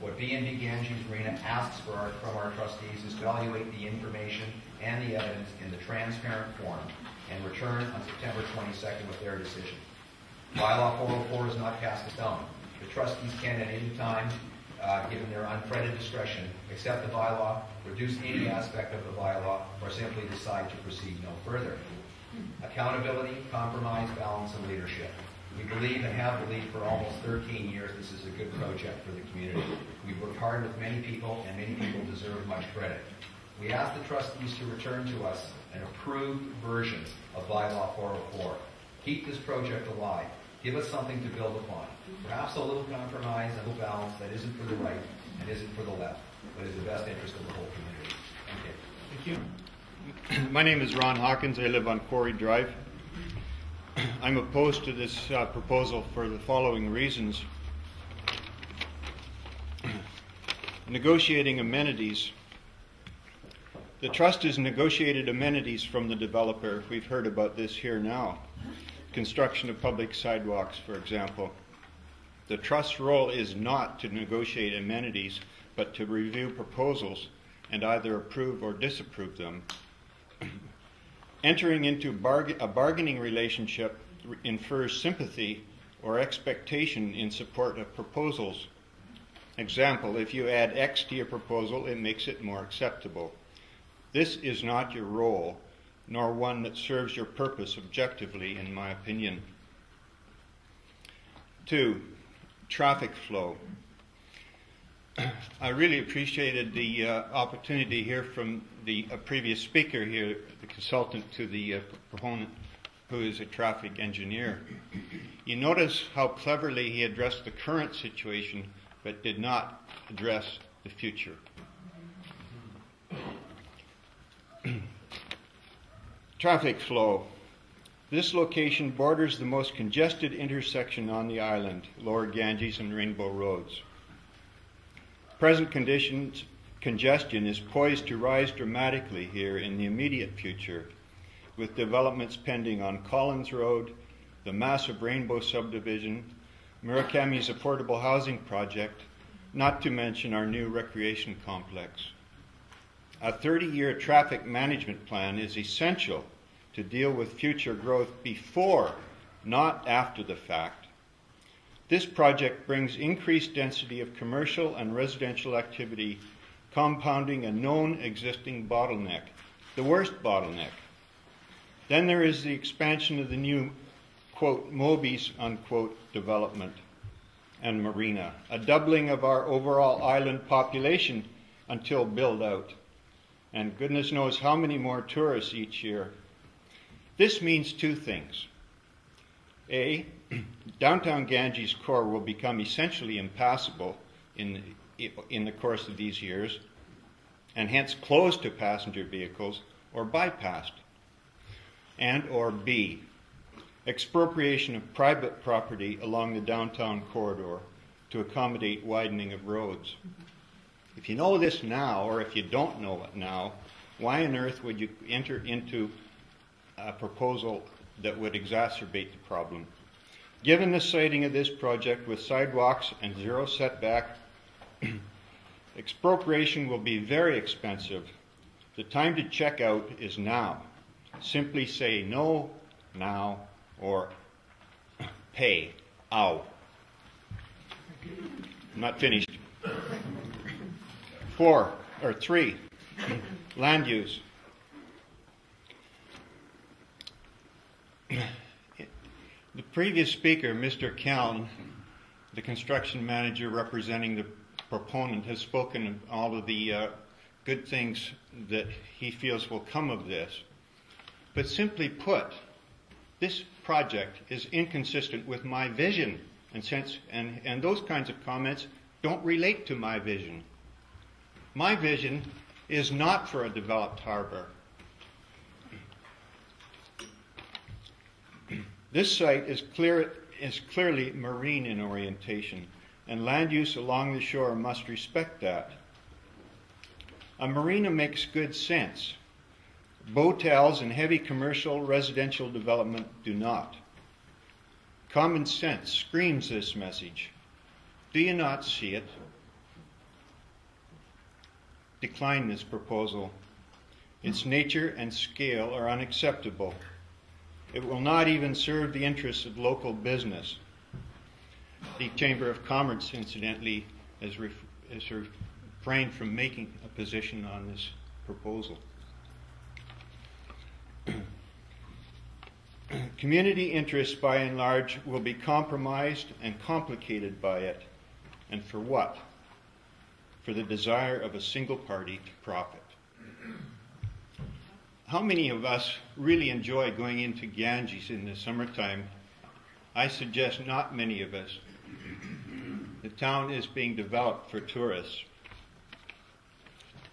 What B&B Ganges Marina asks from our trustees is to evaluate the information and the evidence in the transparent form and return on September 22nd with their decision. Bylaw 404 is not cast in stone. The trustees can at any time, given their unfettered discretion, accept the bylaw, reduce any aspect of the bylaw, or simply decide to proceed no further. Accountability, compromise, balance, and leadership. We believe and have believed for almost 13 years this is a good project for the community. We've worked hard with many people, and many people deserve much credit. We ask the trustees to return to us an approved version of Bylaw 404. Keep this project alive. Give us something to build upon. Perhaps a little compromise, a little balance that isn't for the right and isn't for the left, but is the best interest of the whole community. Thank you. Thank you. My name is Ron Hawkins. I live on Quarry Drive. I'm opposed to this proposal for the following reasons. Negotiating amenities. The trust has negotiated amenities from the developer. We've heard about this here now. Construction of public sidewalks, for example. The trust's role is not to negotiate amenities, but to review proposals and either approve or disapprove them. Entering into a bargaining relationship infers sympathy or expectation in support of proposals. Example, if you add X to your proposal, it makes it more acceptable. This is not your role, nor one that serves your purpose objectively, in my opinion. 2, traffic flow. I really appreciated the opportunity to hear from the previous speaker here, the consultant to the proponent, who is a traffic engineer. You notice how cleverly he addressed the current situation, but did not address the future. Traffic flow. This location borders the most congested intersection on the island, Lower Ganges and Rainbow Roads. Present congestion is poised to rise dramatically here in the immediate future, with developments pending on Collins Road, the massive Rainbow subdivision, Murakami's affordable housing project, not to mention our new recreation complex. A 30-year traffic management plan is essential to deal with future growth before, not after the fact. This project brings increased density of commercial and residential activity, compounding a known existing bottleneck, the worst bottleneck. Then there is the expansion of the new, quote, Mobies, unquote, development and marina, a doubling of our overall island population until build out. And goodness knows how many more tourists each year. This means 2 things. A, downtown Ganges core will become essentially impassable in the course of these years, and hence closed to passenger vehicles or bypassed. And or B, expropriation of private property along the downtown corridor to accommodate widening of roads. If you know this now, or if you don't know it now, why on earth would you enter into a proposal that would exacerbate the problem? Given the siting of this project with sidewalks and zero setback, expropriation will be very expensive. The time to check out is now. Simply say no now or pay. Ow. I'm not finished. 3, land use. The previous speaker, Mr. Callan, the construction manager representing the proponent, has spoken of all of the good things that he feels will come of this. But simply put, this project is inconsistent with my vision, and those kinds of comments don't relate to my vision. My vision is not for a developed harbor. This site is clearly marine in orientation, and land use along the shore must respect that. A marina makes good sense, Hotels and heavy commercial residential development do not. Common sense screams this message. Do you not see it? Decline this proposal. Its nature and scale are unacceptable. It will not even serve the interests of local business. The Chamber of Commerce, incidentally, has refrained from making a position on this proposal. Community interests, by and large, will be compromised and complicated by it. And for what? For the desire of a single party to profit. How many of us really enjoy going into Ganges in the summertime? I suggest not many of us. The town is being developed for tourists.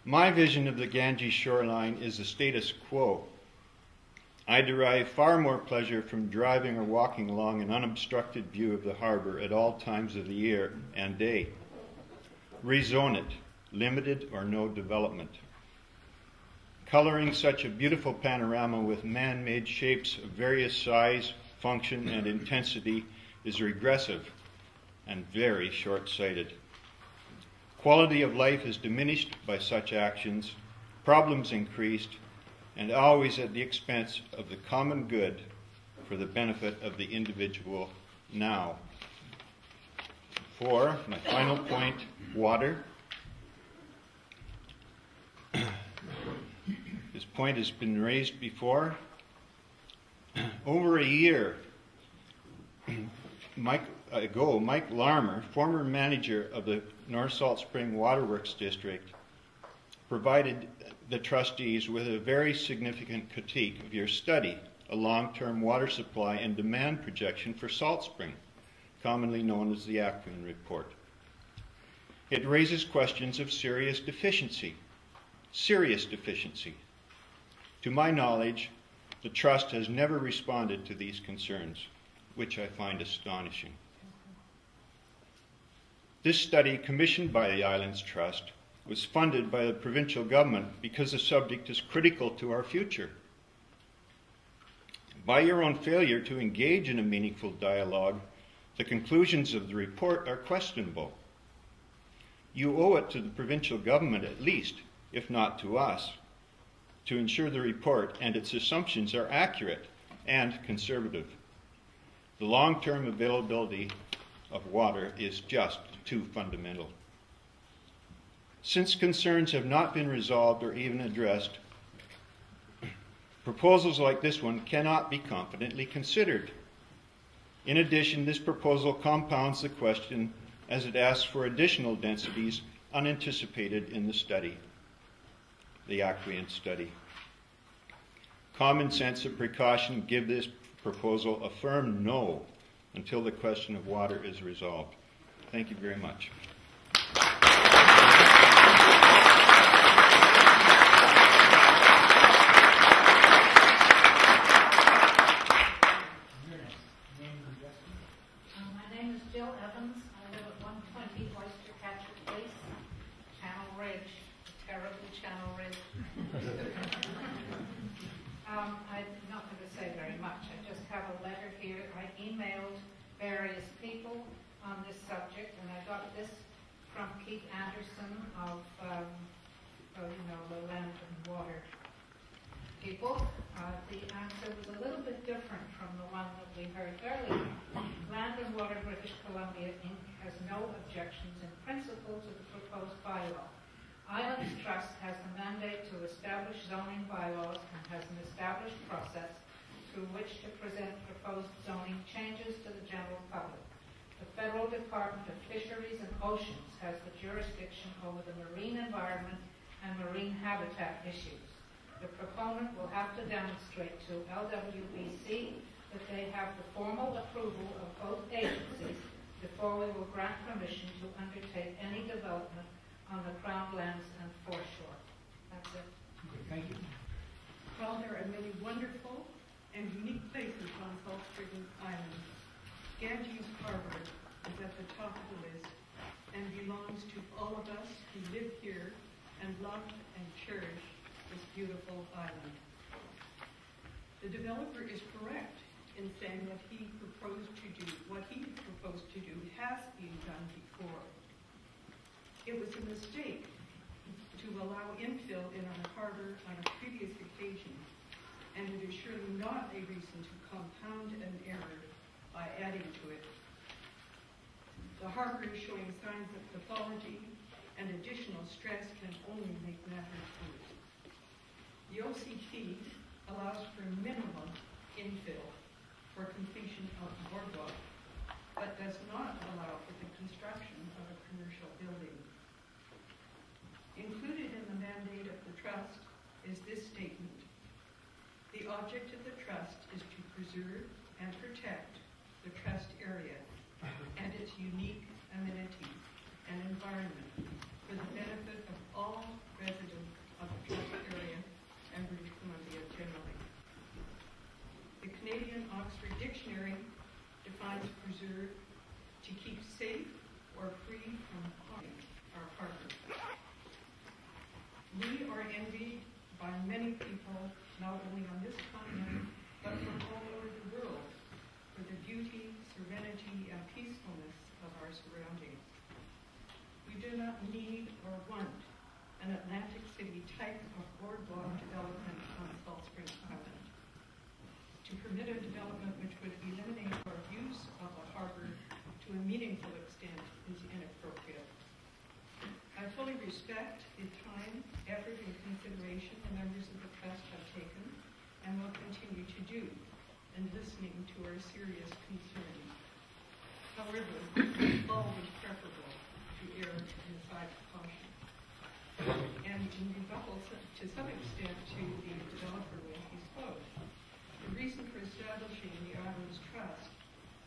My vision of the Ganges shoreline is the status quo. I derive far more pleasure from driving or walking along an unobstructed view of the harbor at all times of the year and day. Rezone it, limited or no development. Coloring such a beautiful panorama with man-made shapes of various size, function, and intensity is regressive and very short-sighted. Quality of life is diminished by such actions, problems increased, and always at the expense of the common good for the benefit of the individual now. 4, my final point, water. This point has been raised before. Over a year ago, Mike Larmer, former manager of the North Salt Spring Waterworks District, provided the trustees with a very significant critique of your study, a long-term water supply and demand projection for Salt Spring, commonly known as the Ackman Report. It raises questions of serious deficiency. To my knowledge, the Trust has never responded to these concerns, which I find astonishing. This study, commissioned by the Islands Trust, was funded by the provincial government because the subject is critical to our future. By your own failure to engage in a meaningful dialogue, the conclusions of the report are questionable. You owe it to the provincial government at least, if not to us, to ensure the report and its assumptions are accurate and conservative. The long-term availability of water is just too fundamental. Since concerns have not been resolved or even addressed, proposals like this one cannot be confidently considered. In addition, this proposal compounds the question as it asks for additional densities unanticipated in the study, the Aquient study. Common sense and precaution give this proposal a firm no until the question of water is resolved. Thank you very much. My name is Jill Evans. I live at 120 Oyster Catcher Place, Channel Ridge, terrible Channel Ridge. I'm not going to say very much. I just have a letter here. I emailed various people on this subject, and I got this from Keith Anderson of, the Land and Water people. The answer was a little bit different from the one that we heard earlier. Land and Water British Columbia Inc. has no objections in principle to the proposed bylaw. Islands Trust has the mandate to establish zoning bylaws and has an established process through which to present proposed zoning changes to the general public. The Federal Department of Fisheries and Oceans has the jurisdiction over the marine environment and marine habitat issues. The proponent will have to demonstrate to LWBC that they have the formal approval of both agencies before we will grant permission to undertake any development on the Crown lands and foreshore. That's it. Okay, thank you. Well, there are many wonderful and unique places on Salt Spring Island. Ganges Harbor is at the top of the list and belongs to all of us who live here and love and cherish this beautiful island. The developer is correct in saying what he proposed to do has been done before. It was a mistake to allow infill in our harbor on a previous occasion, and it is surely not a reason to compound an error by adding to it. The harbor is showing signs of pathology, and additional stress can only make matters worse. The OCT allows for minimum infill for completion of the boardwalk, but does not allow for the construction of a commercial building. Included in the mandate of the trust is this statement: the object of the trust is to preserve and protect the trust area and its unique amenities and environment for the benefit of all residents of the trust area and British Columbia generally. The Canadian Oxford Dictionary defines preserve to keep safe or free from harming our harbor. We are envied by many people, not only on this continent, but from all over the world, for the beauty, serenity, and peacefulness of our surroundings. We do not need or want an Atlantic City type of boardwalk development on Salt Spring Island. To permit a development which would eliminate our use of the harbor to a meaningful extent is inappropriate. I fully respect the time, effort, and consideration the members of the trust have taken and will continue to do in listening to our serious concerns. However, it's always preferable to err on the side of caution. And in rebuttal to some extent to the developer when he spoke, the reason for establishing the Islands Trust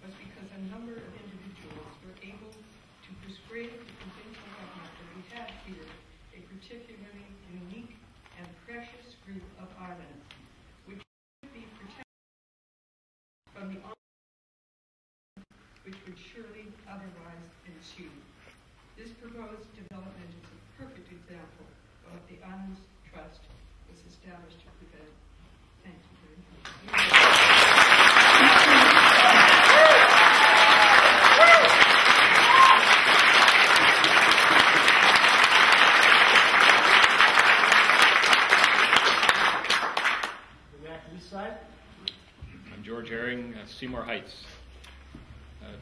was because a number of individuals were able to persuade the provincial government that we had here a particularly unique and precious group of islands, which should be protected from the which would surely otherwise ensue. This proposed development is a perfect example of what the Islands Trust was established to prevent. Thank you very much. I'm George Herring, Seymour Heights.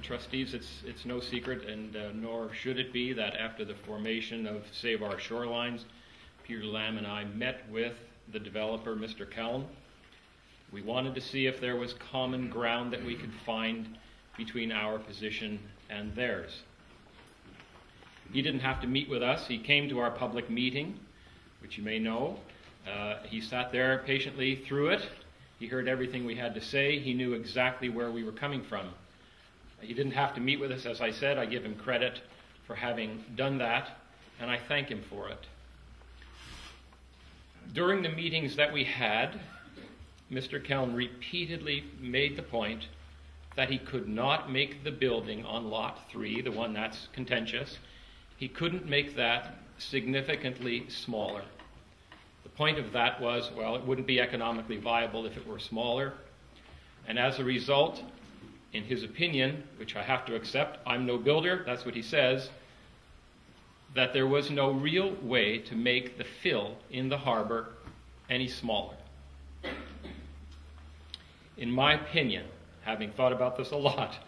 Trustees, it's no secret, and nor should it be, that after the formation of Save Our Shorelines, Peter Lamb and I met with the developer, Mr. Kelln. We wanted to see if there was common ground that we could find between our position and theirs. He didn't have to meet with us. He came to our public meeting, which you may know. He sat there patiently through it. He heard everything we had to say. He knew exactly where we were coming from. He didn't have to meet with us, as I said. I give him credit for having done that, and I thank him for it. During the meetings that we had, Mr. Kelln repeatedly made the point that he could not make the building on Lot 3, the one that's contentious, he couldn't make that significantly smaller. The point of that was, well, it wouldn't be economically viable if it were smaller, and as a result, in his opinion, which I have to accept, I'm no builder, that's what he says, that there was no real way to make the fill in the harbor any smaller. In my opinion, having thought about this a lot,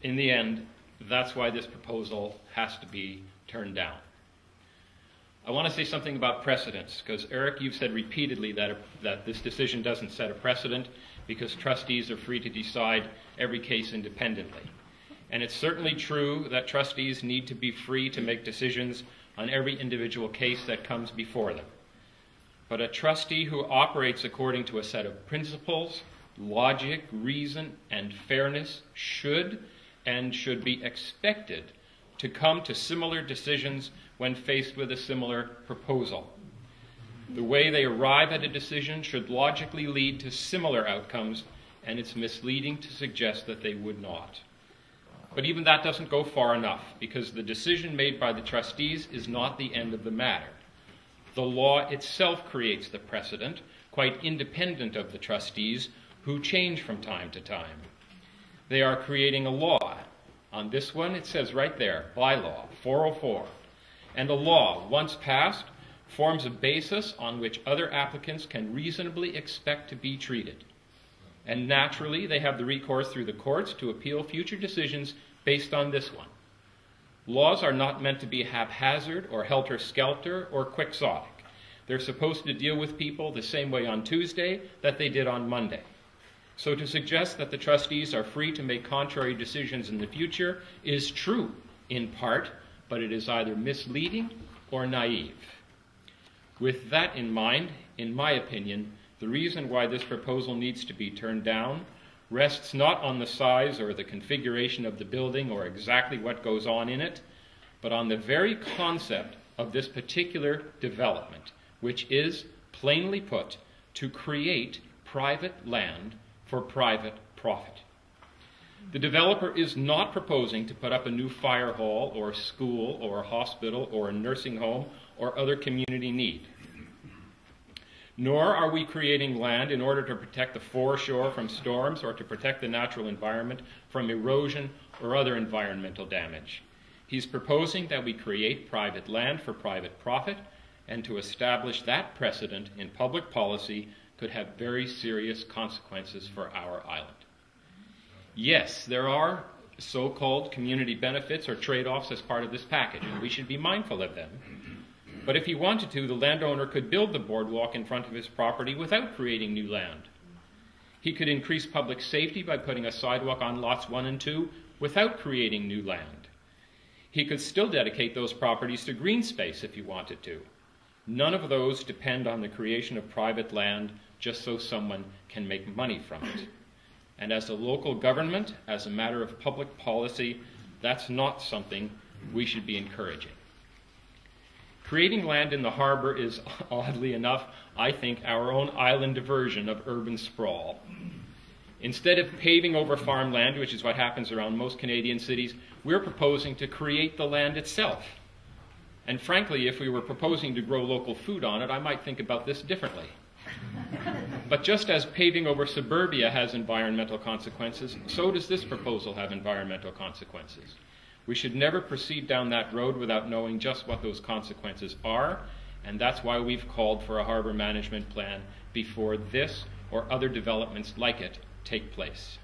in the end, that's why this proposal has to be turned down. I want to say something about precedents, because Eric, you've said repeatedly that this decision doesn't set a precedent because trustees are free to decide every case independently. And it's certainly true that trustees need to be free to make decisions on every individual case that comes before them. But a trustee who operates according to a set of principles, logic, reason, and fairness should be expected to come to similar decisions when faced with a similar proposal. The way they arrive at a decision should logically lead to similar outcomes, and it's misleading to suggest that they would not. But even that doesn't go far enough, because the decision made by the trustees is not the end of the matter. The law itself creates the precedent. quite independent of the trustees, who change from time to time. They are creating a law. On this one, it says right there, bylaw 404. And a law, once passed, forms a basis on which other applicants can reasonably expect to be treated. And naturally, they have the recourse through the courts to appeal future decisions based on this one. Laws are not meant to be haphazard or helter-skelter or quixotic. They're supposed to deal with people the same way on Tuesday that they did on Monday. So to suggest that the trustees are free to make contrary decisions in the future is true in part, but it is either misleading or naive. With that in mind, in my opinion, the reason why this proposal needs to be turned down rests not on the size or the configuration of the building or exactly what goes on in it, but on the very concept of this particular development, which is, plainly put, to create private land for private profit. The developer is not proposing to put up a new fire hall or a school or a hospital or a nursing home or other community need. Nor are we creating land in order to protect the foreshore from storms or to protect the natural environment from erosion or other environmental damage. He's proposing that we create private land for private profit, and to establish that precedent in public policy could have very serious consequences for our island. Yes, there are so-called community benefits or trade-offs as part of this package, and we should be mindful of them. But if he wanted to, the landowner could build the boardwalk in front of his property without creating new land. He could increase public safety by putting a sidewalk on lots 1 and 2 without creating new land. He could still dedicate those properties to green space if he wanted to. None of those depend on the creation of private land just so someone can make money from it. And as a local government, as a matter of public policy, that's not something we should be encouraging. Creating land in the harbor is, oddly enough, I think, our own island version of urban sprawl. Instead of paving over farmland, which is what happens around most Canadian cities, we're proposing to create the land itself. And frankly, if we were proposing to grow local food on it, I might think about this differently. But just as paving over suburbia has environmental consequences, so does this proposal have environmental consequences. We should never proceed down that road without knowing just what those consequences are, and that's why we've called for a harbor management plan before this or other developments like it take place.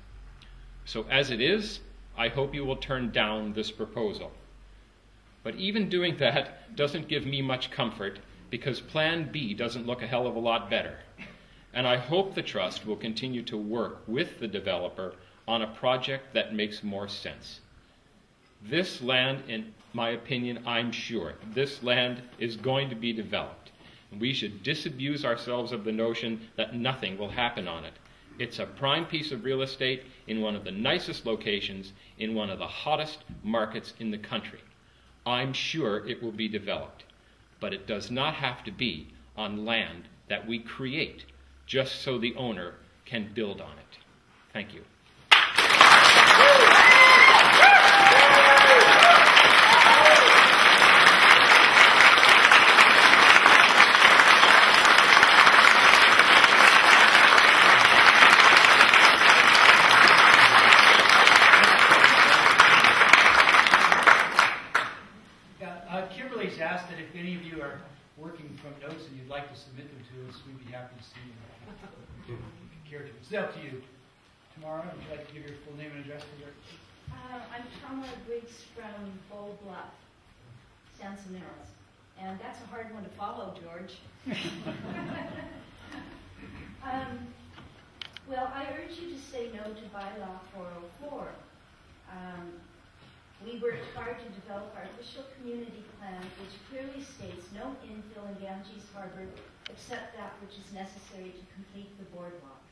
So as it is, I hope you will turn down this proposal. But even doing that doesn't give me much comfort, because Plan B doesn't look a hell of a lot better. And I hope the Trust will continue to work with the developer on a project that makes more sense. This land, in my opinion, I'm sure, this land is going to be developed. And we should disabuse ourselves of the notion that nothing will happen on it. It's a prime piece of real estate in one of the nicest locations, in one of the hottest markets in the country. I'm sure it will be developed, but it does not have to be on land that we create just so the owner can build on it. Thank you. Kimberly's asked that if any of you are working from notes and you'd like to submit them to us, we'd be happy to see them. If you care to. It's up to you. Tamara, would you like to give your full name and address for your... I'm Tamara Briggs from Bow Bluff, Sansom Mills. And that's a hard one to follow, George. Well, I urge you to say no to bylaw 404. We worked hard to develop our official community plan, which clearly states no infill in Ganges Harbor except that which is necessary to complete the boardwalk.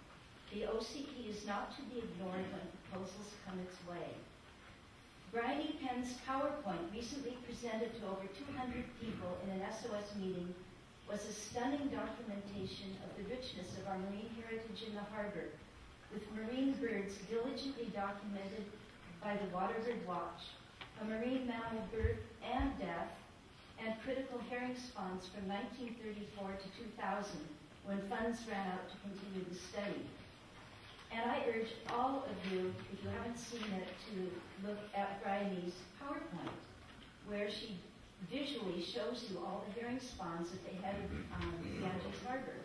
The OCP is not to be ignored when proposals come its way. Bryony Penn's PowerPoint, recently presented to over 200 people in an SOS meeting, was a stunning documentation of the richness of our marine heritage in the harbor, with marine birds diligently documented by the Waterbird Watch, a marine mammal birth and death, and critical herring spawns from 1934 to 2000, when funds ran out to continue the study. And I urge all of you, if you haven't seen it, to look at Bryony's PowerPoint, where she visually shows you all the herring spawns that they had on Ganges Harbor.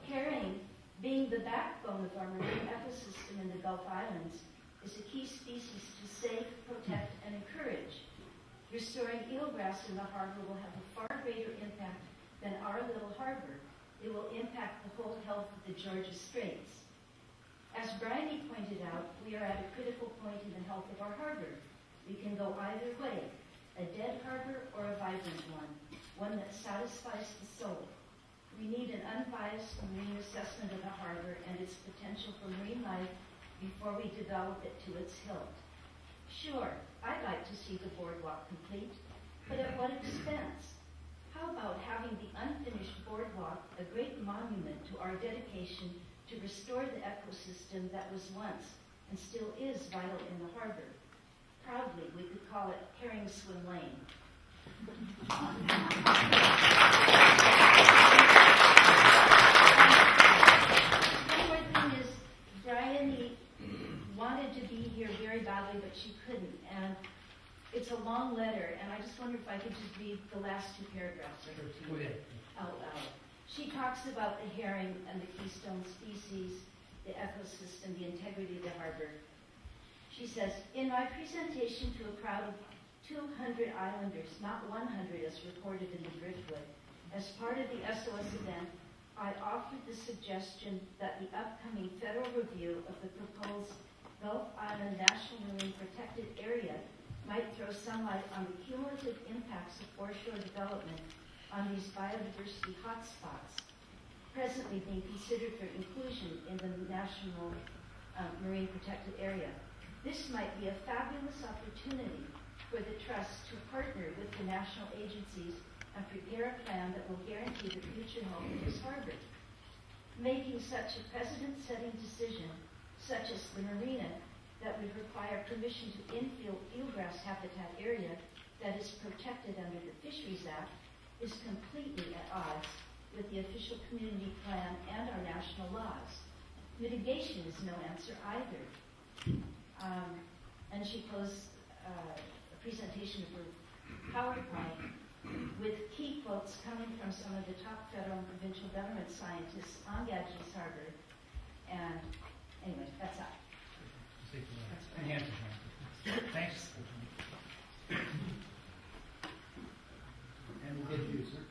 Herring, being the backbone of our marine ecosystem in the Gulf Islands, is a key species to save, protect, and encourage. Restoring eelgrass in the harbor will have a far greater impact than our little harbor. It will impact the whole health of the Georgia Straits. As Bryony pointed out, we are at a critical point in the health of our harbor. We can go either way, a dead harbor or a vibrant one that satisfies the soul. We need an unbiased marine assessment of the harbor and its potential for marine life before we develop it to its hilt. Sure, I'd like to see the boardwalk complete, but at what expense? How about having the unfinished boardwalk a great monument to our dedication to restore the ecosystem that was once and still is vital in the harbor? Proudly, we could call it Herring Swim Lane. One more thing is, Bryony wanted to be here very badly, but she couldn't. And it's a long letter, and I just wonder if I could just read the last two paragraphs of her to you out loud. She talks about the herring and the keystone species, the ecosystem, the integrity of the harbor. She says, in my presentation to a crowd of 200 islanders, not 100 as reported in the Driftwood, as part of the SOS event, I offered the suggestion that the upcoming federal review of the proposed Gulf Island National Marine Protected Area might throw some light on the cumulative impacts of foreshore development on these biodiversity hotspots, presently being considered for inclusion in the National Marine Protected Area. This might be a fabulous opportunity for the Trust to partner with the national agencies and prepare a plan that will guarantee the future health of this harbor. Making such a precedent-setting decision, such as the marina, that would require permission to infill eelgrass habitat area that is protected under the Fisheries Act is completely at odds with the official community plan and our national laws. Mitigation is no answer either. And she closed a presentation of her PowerPoint with key quotes coming from some of the top federal and provincial government scientists on Ganges Harbor. And anyway, that's that. Any answers? Thanks. And we'll get to you, sir.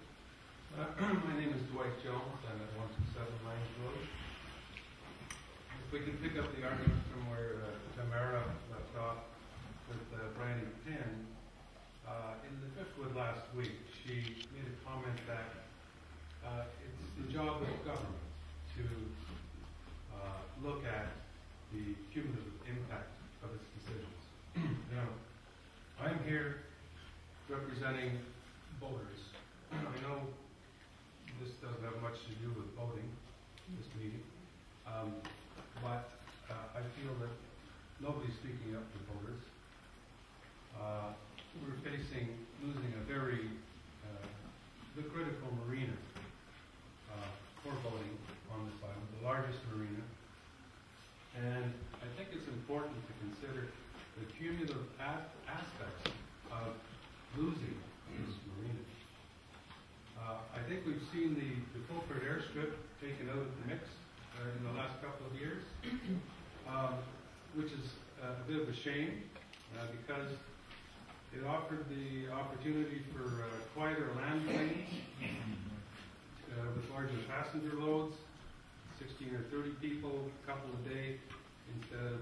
My name is Dwight Jones. I'm at 127 Lange Road. If we can pick up the argument from where Tamara left off with Bryony Penn, in the Driftwood last week, she made a comment that it's the job of government to look at the cumulative impact of its decisions. Now, I'm here representing voters. I know this doesn't have much to do with voting, this meeting, but I feel that nobody's speaking up to voters. We're losing a very the critical marina for voting on this island, the largest marina. And I think it's important to consider the cumulative aspects of losing this marina. I think we've seen the Fulford airstrip taken out of the mix in the last couple of years, which is a bit of a shame because it offered the opportunity for quieter land lanes with larger passenger loads, 16 or 30 people, a couple a day, instead of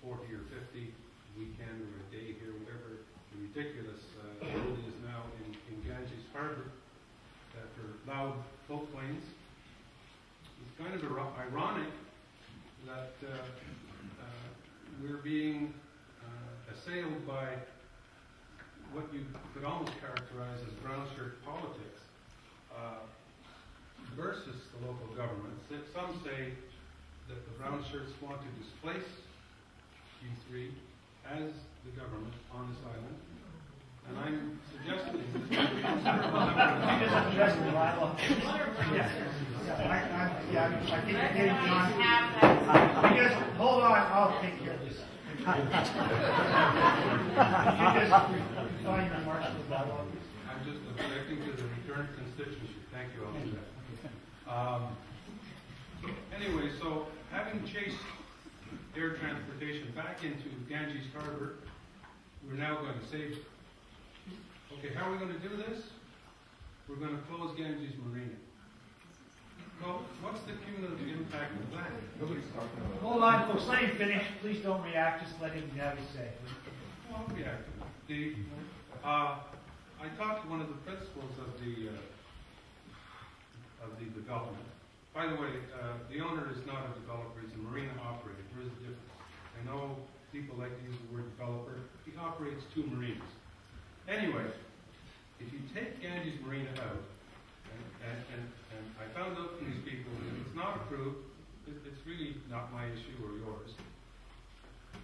40 or 50 weekend or a day here, whatever the ridiculous road is now in Ganges Harbor for loud boat planes. It's kind of ironic that we're being assailed by what you could almost characterize as brown shirt politics versus the local governments. Some say that the brown shirts want to displace Q3 as the government on this island, And I'm suggesting You just addressed the bylaw. Yes. I think you're getting beyond. You just, hold on, I'll take care of this. You just find the marks of the bylaw. I'm just objecting to the return constituency. Thank you all for that. Anyway, so having chased air transportation back into Ganges Harbor, we're now going to save it. Okay, how are we going to do this? We're going to close Ganges Marina. Well, what's the cumulative impact of that? Nobody's talking about it. Hold on, folks, let him finish. Please don't react, just let him have his say. Well, I'll react to it. I talked to one of the principals of the development. By the way, the owner is not a developer, he's a marina operator. There is a difference. I know people like to use the word developer. He operates 2 marinas. Anyway, if you take Ganges Marina out, and I found out from these people that it's not approved, it's really not my issue or yours,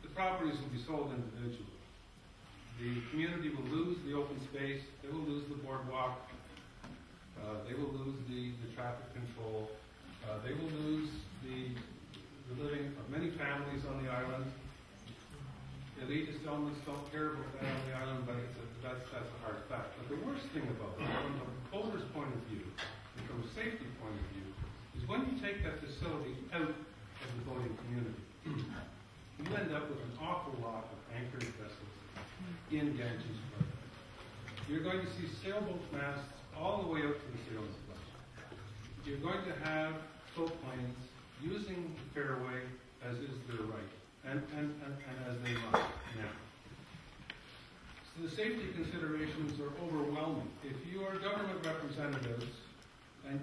the properties will be sold individually. The community will lose the open space, they will lose the boardwalk, they will lose the traffic control, they will lose the living of many families on the island. Elitist elements don't care about that on the island, but that's a hard fact. But the worst thing about it, from the proposer's point of view, and from a safety point of view, is when you take that facility out of the boating community, you end up with an awful lot of anchored vessels in Ganges Harbor. You're going to see sailboat masts all the way out to the sailing club. You're going to have float planes using the fairway as is their right, and as they must now. So the safety considerations are overwhelming. If you are government representatives and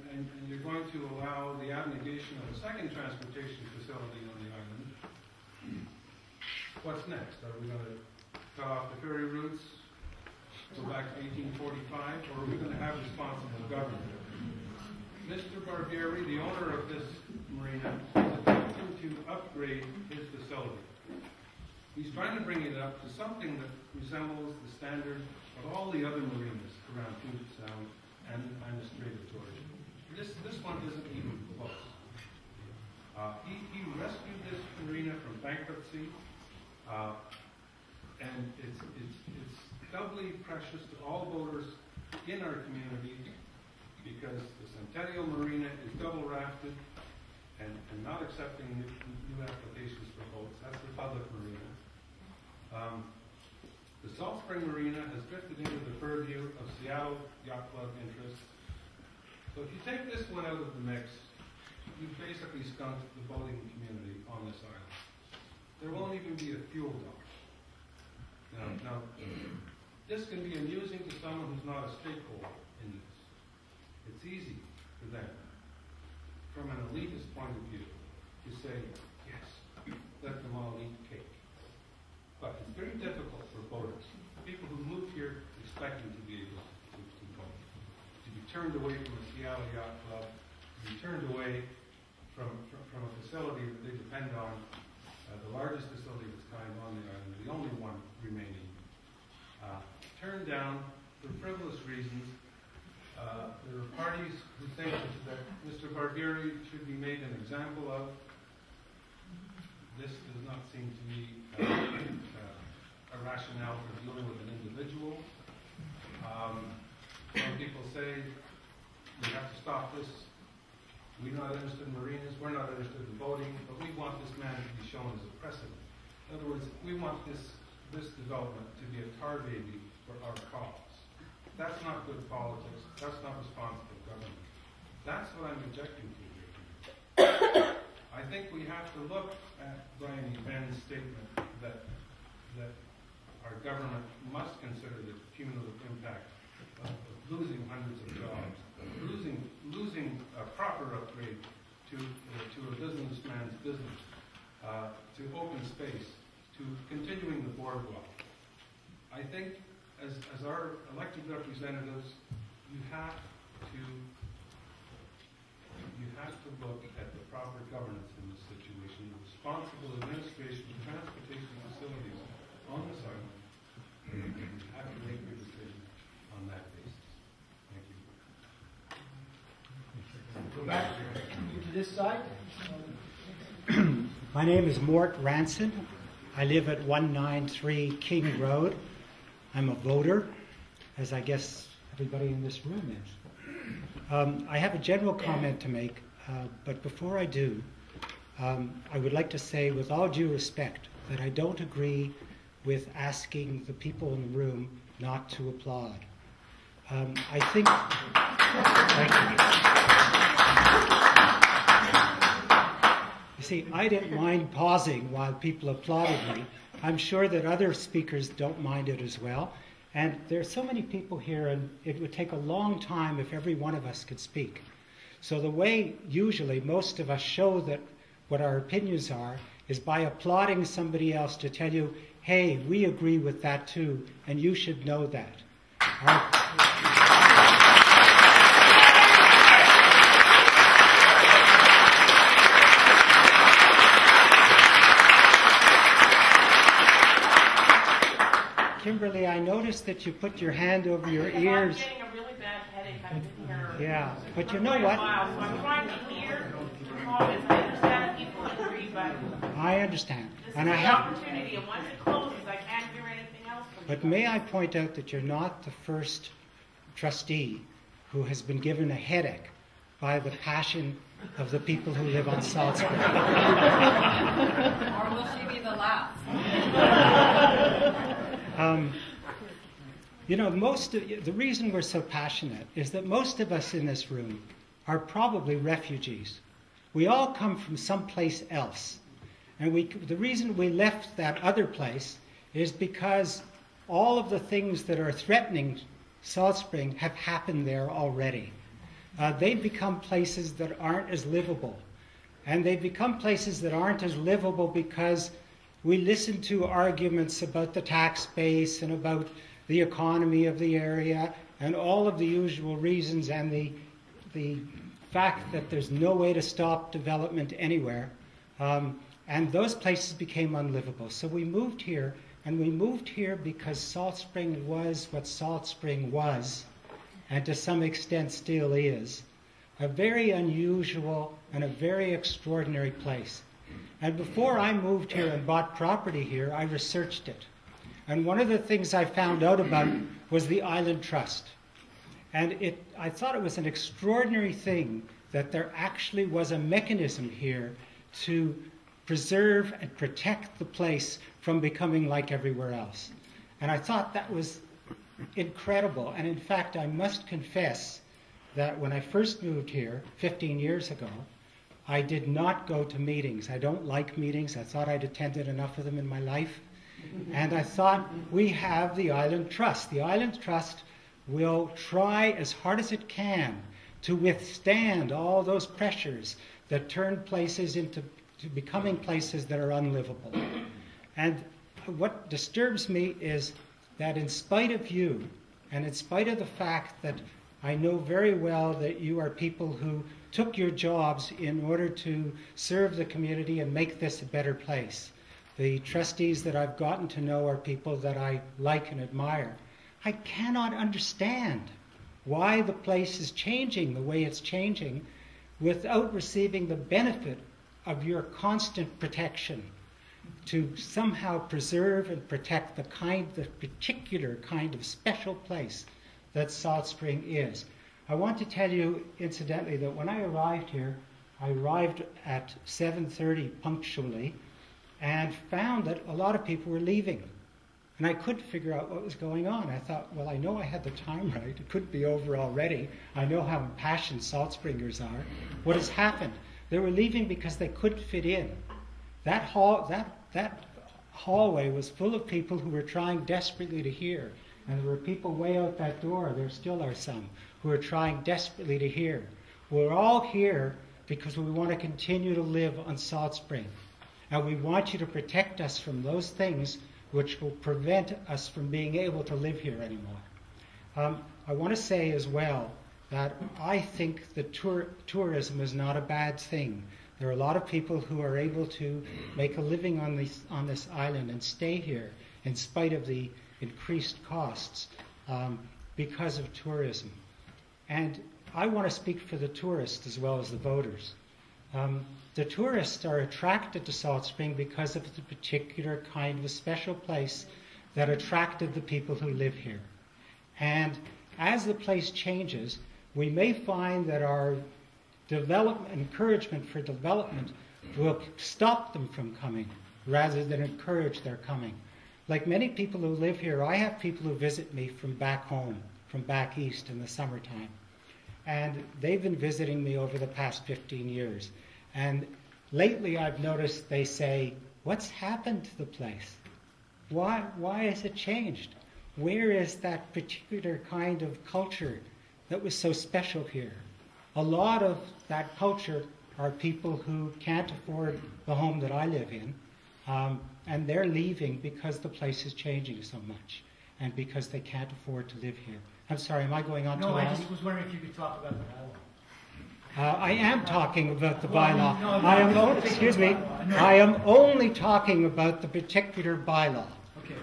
you're going to allow the abnegation of a second transportation facility on the island, what's next? Are we going to cut off the ferry routes, go back to 1845, or are we going to have responsible government? Mr. Barbieri, the owner of this marina, is attempting to upgrade his facility. He's trying to bring it up to something that resembles the standard of all the other marinas around Puget Sound and the Strait of Georgia. This one isn't even close. He rescued this marina from bankruptcy, and it's doubly precious to all boaters in our community because the Centennial Marina is double rafted and not accepting new applications for boats. That's the public marina. The Salt Spring Marina has drifted into the purview of Seattle Yacht Club interests. So if you take this one out of the mix, you've basically skunked the boating community on this island. There won't even be a fuel dock. Now, this can be amusing to someone who's not a stakeholder in this. It's easy for them, from an elitist point of view, to say, yes, let them all eat cake. But it's very difficult for boaters, people who move here expecting to be able to boat, to be turned away from the Seattle Yacht Club, to be turned away from a facility that they depend on, the largest facility of its kind on the island, the only one remaining, turned down for frivolous reasons. There are parties who think that Mr. Barbieri should be made an example of. This does not seem to me a rationale for dealing with an individual. Some people say we have to stop this. We're not interested in marinas, we're not interested in boating, but we want this man to be shown as a precedent. In other words, we want this development to be a tar baby for our cause. That's not good politics. That's not responsible government. That's what I'm objecting to here. I think we have to look at Brian Ben's statement that our government must consider the cumulative impact of losing hundreds of jobs, losing a proper upgrade to a businessman's business, to open space, to continuing the boardwalk. I think as our elected representatives, you have to look at the proper governance in this situation, the responsible administration of transportation facilities on this island. You have to make your decisions. this side. My name is Mort Ranson. I live at 193 King Road. I'm a voter, as I guess everybody in this room is. I have a general comment to make, but before I do, I would like to say with all due respect that I don't agree with asking the people in the room not to applaud. I think... You see, I didn't mind pausing while people applauded me. I'm sure that other speakers don't mind it as well. And there are so many people here, and it would take a long time if every one of us could speak. So the way usually most of us show that what our opinions are is by applauding somebody else to tell you, hey, we agree with that too, and you should know that. Kimberly, I noticed that you put your hand over your ears. I'm getting a really bad headache. I've been here. Yeah, but you know what? So I'm trying to hear comments. I understand people agree, but I understand. this And is I the have. opportunity, and once it closes, I can't hear anything else from But you. may I point out that you're not the first trustee who has been given a headache by the passion of the people who live on Salt Spring. Or will she be the last? You know, the reason we're so passionate is that most of us in this room are probably refugees. We all come from someplace else. And the reason we left that other place is because all of the things that are threatening Salt Spring have happened there already. They've become places that aren't as livable. And they've become places that aren't as livable because we listen to arguments about the tax base and about the economy of the area and all of the usual reasons and the fact that there's no way to stop development anywhere. And those places became unlivable. So we moved here, and we moved here because Salt Spring was what Salt Spring was, and to some extent still is, a very unusual and a very extraordinary place. And before I moved here and bought property here, I researched it. And one of the things I found out about was the Island Trust. And I thought it was an extraordinary thing that there actually was a mechanism here to preserve and protect the place from becoming like everywhere else. And I thought that was incredible. And in fact, I must confess that when I first moved here 15 years ago, I did not go to meetings. I don't like meetings. I thought I'd attended enough of them in my life. And I thought, we have the Island Trust. The Island Trust will try as hard as it can to withstand all those pressures that turn places into becoming places that are unlivable. And what disturbs me is that in spite of you, and in spite of the fact that I know very well that you are people who took your jobs in order to serve the community and make this a better place. The trustees that I've gotten to know are people that I like and admire. I cannot understand why the place is changing the way it's changing without receiving the benefit of your constant protection to somehow preserve and protect the particular kind of special place that Salt Spring is. I want to tell you, incidentally, that when I arrived here, I arrived at 7:30 punctually and found that a lot of people were leaving. And I couldn't figure out what was going on. I thought, well, I know I had the time right. It couldn't be over already. I know how impassioned Salt Springers are. What has happened? They were leaving because they couldn't fit in. That hallway was full of people who were trying desperately to hear. And there were people way out that door, there still are some, who are trying desperately to hear. We're all here because we want to continue to live on Salt Spring. And we want you to protect us from those things which will prevent us from being able to live here anymore. I want to say as well that I think that tourism is not a bad thing. There are a lot of people who are able to make a living on this island and stay here in spite of the increased costs because of tourism. And I want to speak for the tourists as well as the voters. The tourists are attracted to Salt Spring because of the particular kind of a special place that attracted the people who live here. And as the place changes, we may find that our encouragement for development will stop them from coming rather than encourage their coming. Like many people who live here, I have people who visit me from back home, from back east in the summertime. And they've been visiting me over the past 15 years. And lately I've noticed they say, what's happened to the place? Why has it changed? Where is that particular kind of culture that was so special here? A lot of that culture are people who can't afford the home that I live in, and they're leaving because the place is changing so much and because they can't afford to live here. I'm sorry, am I going on too long? No, I just was wondering if you could talk about the bylaw. I am talking about the bylaw. I am only talking about the particular bylaw. Okay.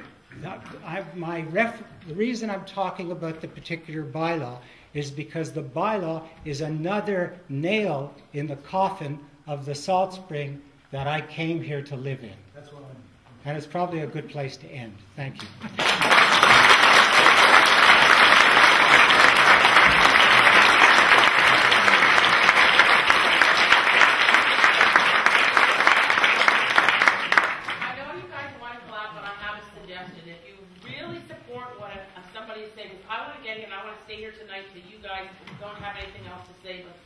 The reason I'm talking about the particular bylaw is because the bylaw is another nail in the coffin of the Salt Spring that I came here to live in. That's what I mean. And it's probably a good place to end. Thank you. Stay here tonight so you guys don't have anything else to say, but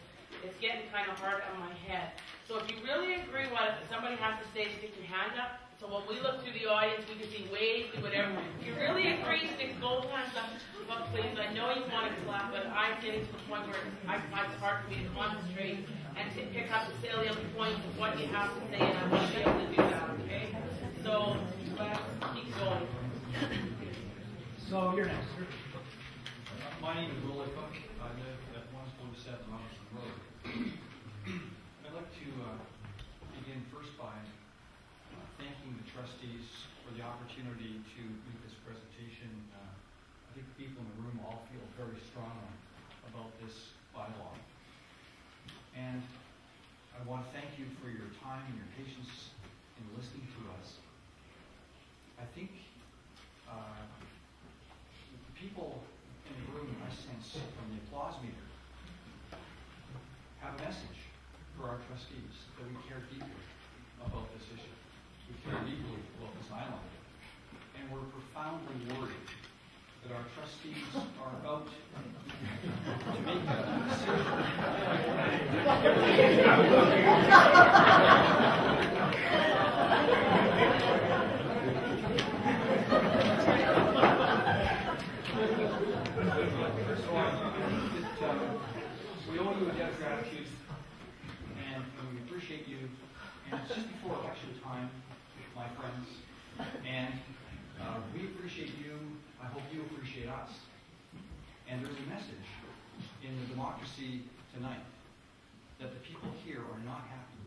it's getting kind of hard on my head. So if you really agree what somebody has to say, stick your hand up. So when we look through the audience, we can see waves, do whatever. If you really agree, stick both hands up, please. I know you want to clap, but I'm getting to the point where it's hard for me to concentrate and to pick up the salient points of what you have to say, and I want to be able to do that, okay? So keep going. So you're next. My name is Willie Cook. I live at 147 Norton Road. I'd like to begin first by thanking the trustees for the opportunity to make this presentation. I think the people in the room all feel very strongly about this bylaw. And I want to thank you for your time and your patience in listening to us. I think people in the room, I sense from the applause meter, have a message for our trustees that we care deeply about this issue. We care deeply about this island. And we're profoundly worried that our trustees are about to make a we owe you a debt of gratitude, and we appreciate you. And it's just before election time, my friends, and we appreciate you. I hope you appreciate us. And there's a message in the democracy tonight that the people here are not happy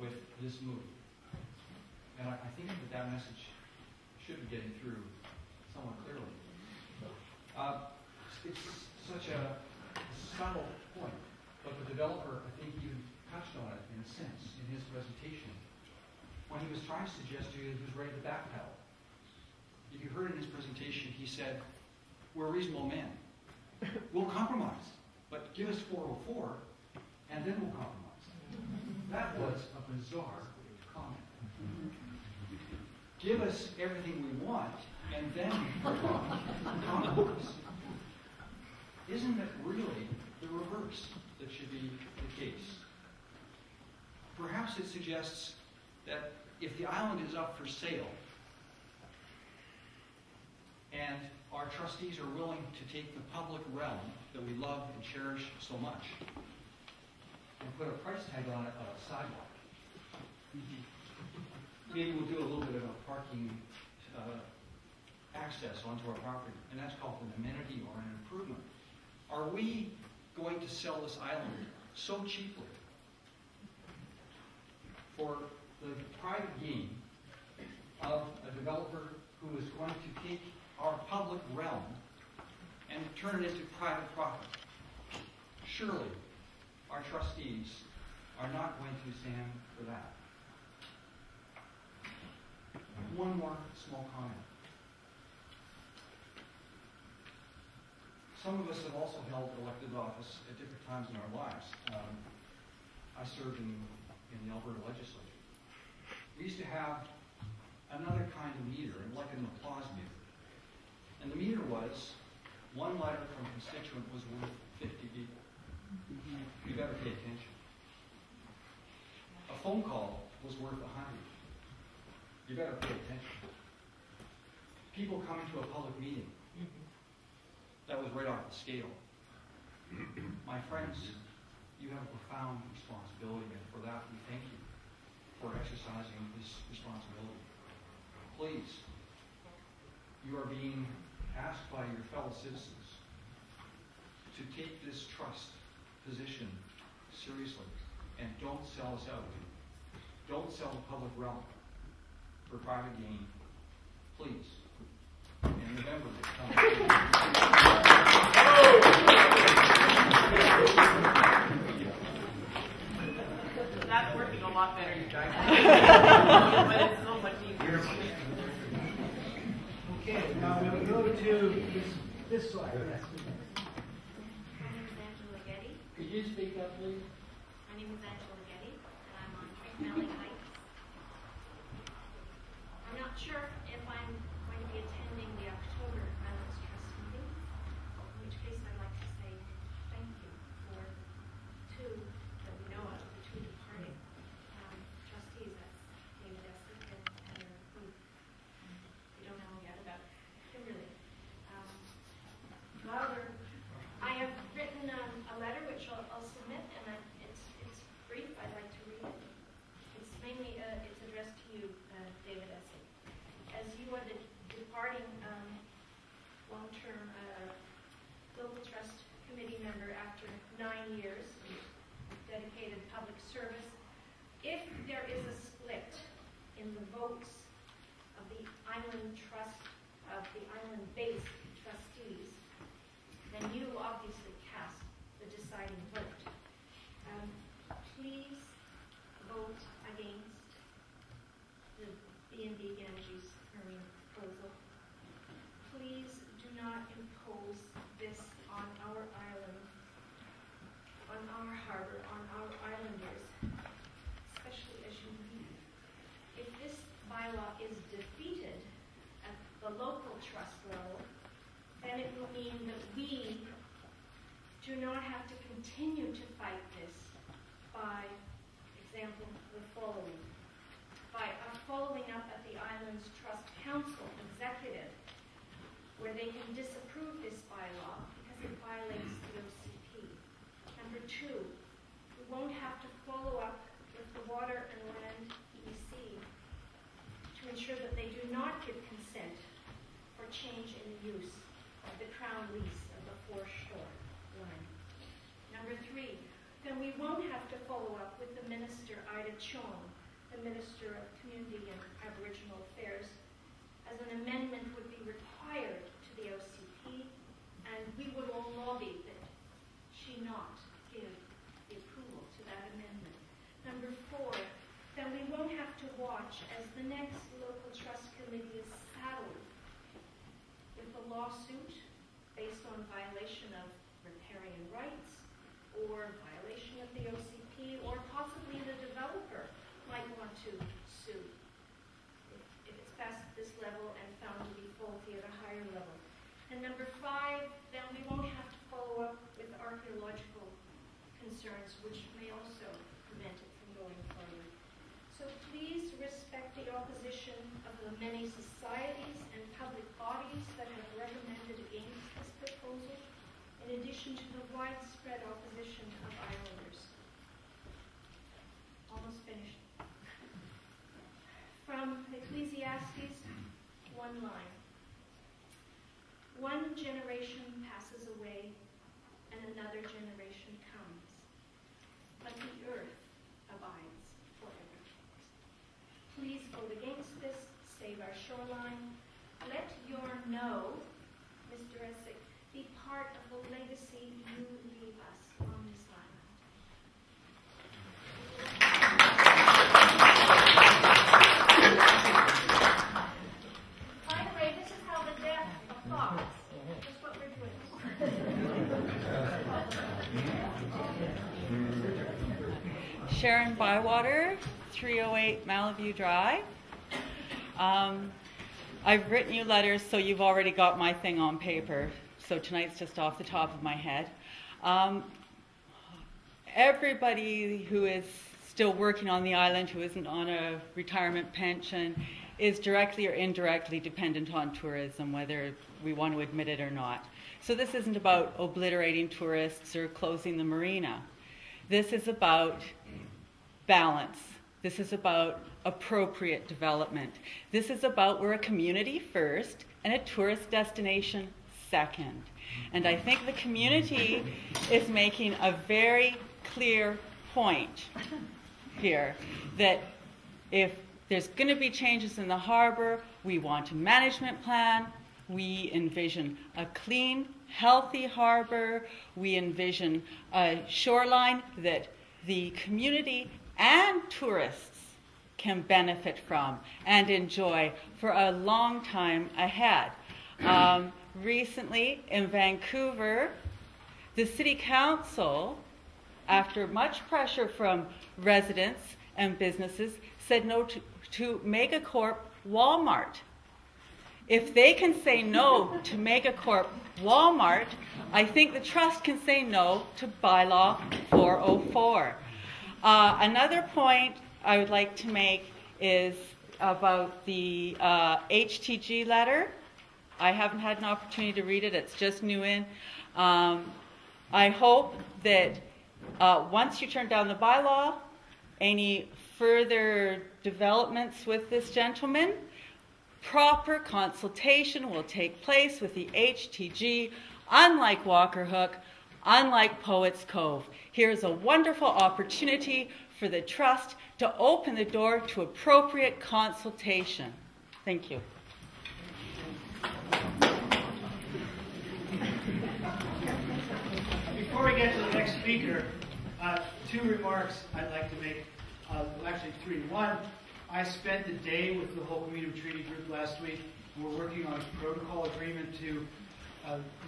with this move. And I think that message should be getting through somewhat clearly. It's such a subtle point, but the developer, I think, even touched on it in a sense in his presentation when he was trying to suggest to you that he was ready to backpedal. If you heard in his presentation, he said, we're reasonable men. We'll compromise, but give us 404, and then we'll compromise. That was a bizarre comment. Give us everything we want, and then we'll compromise. Isn't it really the reverse that should be the case? Perhaps it suggests that if the island is up for sale, and our trustees are willing to take the public realm that we love and cherish so much and put a price tag on it of a sidewalk, maybe we'll do a little bit of a parking access onto our property, and that's called an amenity or an improvement. Are we going to sell this island so cheaply for the private gain of a developer who is going to take our public realm and turn it into private property? Surely our trustees are not going to stand for that. One more small comment. Some of us have also held elected office at different times in our lives. I served in the Alberta legislature. We used to have another kind of meter, like an applause meter. And the meter was, one letter from a constituent was worth 50 people. You better pay attention. A phone call was worth 100. You better pay attention. People coming to a public meeting. That was right off the scale. My friends, you have a profound responsibility, and for that we thank you for exercising this responsibility. Please, you are being asked by your fellow citizens to take this trust position seriously, and don't sell us out. Don't sell the public realm for private gain. Please. In November, That's working a lot better, you guys. But it's so much easier. Okay, now we'll go to this slide. Yes. My name is Angela Getty. Could you speak up, please? My name is Angela Getty, and I'm on Valley Heights. I'm not sure if I'm going to be attending the October Islands Trust meeting, in which case I'd like to say thank you for two that we know of, the two departing trustees, that's David Essick and Heather Booth. We don't know yet about Kimberly. However, I have written a letter which I'll submit, and it's brief. I'd like to read it. It's mainly it's addressed to you, David Essick. As you are the departing long-term local trust committee member after 9 years of dedicated public service, if there is a split in the votes of the island trust, of the island-based trustees, then you obviously cast the deciding vote. Please vote against the B&B Ganges Marina proposal. Please do not impose this on our island, on our harbor, on our islanders, especially as you leave. If this bylaw is defeated at the local trust level, then it will mean that we do not have to continue to fight this by example, the following. By following up at the Islands Trust Council Executive, where they can disapprove this bylaw because it violates the OCP. Number two, we won't have to follow up with the Water and Land EC to ensure that they do not give consent for change in use of the Crown lease of the foreshore line. Number three, then we won't have to follow up with the Minister Ida Chong, the Minister of Community and Aboriginal Affairs, as an amendment would be required to the OCP, and we would all lobby that she not give the approval to that amendment. Number four, then we won't have to watch as the next local trust committee is saddled with a lawsuit based on violation of riparian rights or violation of the OCP, or possibly the developer might want to sue if it's past this level and found to be faulty at a higher level. And number five, then we won't have to follow up with archaeological concerns, which may also prevent it from going forward. So please respect the opposition of the many societies and public bodies that have recommended against this proposal, in addition to the widespread opposition of islanders. Almost finished. From Ecclesiastes, one line. One generation passes away and another generation comes, but the earth abides forever. Please vote against this, save our shoreline. Let your no, Mr. Essick, be part of the legacy you leave us on this island. Sharon Bywater, 308 Malibu Drive. I've written you letters, so you've already got my thing on paper. So tonight's just off the top of my head. Everybody who is still working on the island, who isn't on a retirement pension, is directly or indirectly dependent on tourism, whether we want to admit it or not. So this isn't about obliterating tourists or closing the marina. This is about balance. This is about appropriate development. This is about we're a community first and a tourist destination second. And I think the community is making a very clear point here that if there's going to be changes in the harbor, we want a management plan. We envision a clean, healthy harbor. We envision a shoreline that the community and tourists can benefit from and enjoy for a long time ahead. Recently in Vancouver, the City Council, after much pressure from residents and businesses, said no to Megacorp Walmart. If they can say no to Megacorp Walmart, I think the Trust can say no to Bylaw 404. Another point I would like to make is about the HTG letter. I haven't had an opportunity to read it. It's just new in. I hope that once you turn down the bylaw, any further developments with this gentleman, proper consultation will take place with the HTG, unlike Walker Hook, unlike Poets Cove. Here's a wonderful opportunity for the Trust to open the door to appropriate consultation. Thank you. Before we get to the next speaker, two remarks I'd like to make. Actually, three. One, I spent the day with the whole Community Treaty Group last week. We're working on a protocol agreement to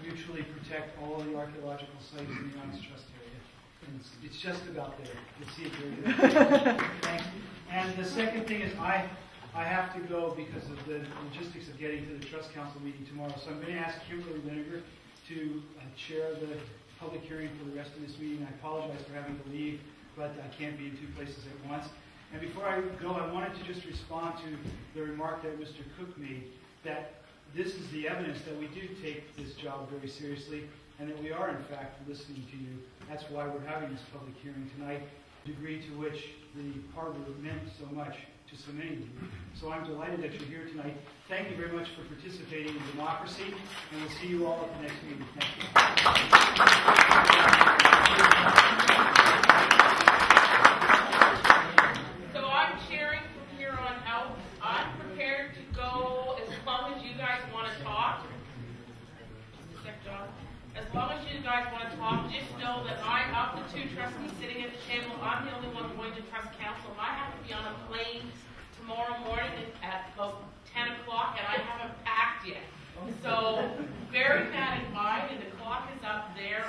mutually protect all of the archaeological sites in the Young's Trust area. And it's just about there. You'll see it very good. Thanks. And the second thing is I have to go because of the logistics of getting to the Trust Council meeting tomorrow. So I'm going to ask Kimberly Vinegar to chair the public hearing for the rest of this meeting. I apologize for having to leave, but I can't be in two places at once. And before I go, I wanted to just respond to the remark that Mr. Cook made, that this is the evidence that we do take this job very seriously and that we are, in fact, listening to you. That's why we're having this public hearing tonight, the degree to which the harbor meant so much to so many of you. So I'm delighted that you're here tonight. Thank you very much for participating in democracy, and we'll see you all at the next meeting. Thank you. So I'm sharing from here on out. I'm prepared to go as long as you guys want to talk. Just a sec, John. As long as you guys want to talk, just know that I'm of the two trustees sitting at the table. I'm the only one going to Trust Council. I have to be on a plane tomorrow morning at about 10 o'clock, and I haven't packed yet. So bearing that in mind, and the clock is up there,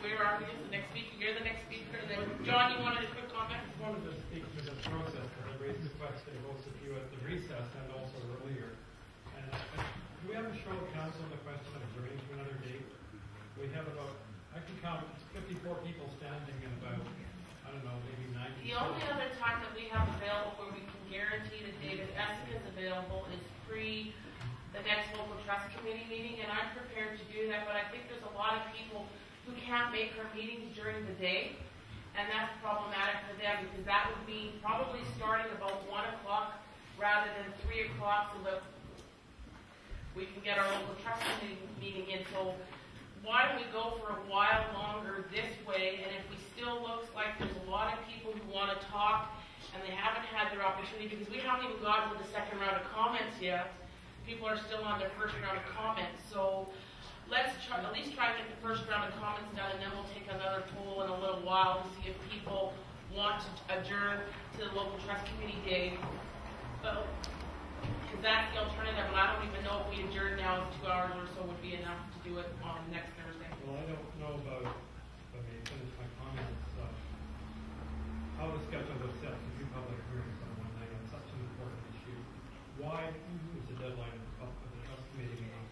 where are we? The next speaker. You're the next speaker. And then, John, you wanted a quick comment? I wanted to speak to the process that I raised the question, both of you at the recess and also earlier. And do we have a show of council on the question of adjourning to another date? We have about, I can count 54 people standing and about, I don't know, maybe 90. The only other time that we have available where we can guarantee that David Essek is available is pre the next local trust committee meeting, and I'm prepared to do that, but I think there's a lot of people who can't make her meetings during the day, and that's problematic for them because that would mean probably starting about 1 o'clock rather than 3 o'clock so that we can get our local trust committee meeting in. So why don't we go for a while longer this way, and if we still looks like there's a lot of people who want to talk and they haven't had their opportunity because we haven't even gotten to the second round of comments yet. People are still on their first round of comments. So let's at least try to get the first round of comments done, and then we'll take another poll in a little while to see if people want to adjourn to the local trust committee day. Because that's the alternative, and I don't even know if we adjourn now, 2 hours or so would be enough to do it on next Thursday. Well, I don't know about, let me finish my comments. how to schedule this set to do public hearings on one night on such an important issue. Why is the deadline of the committee meeting?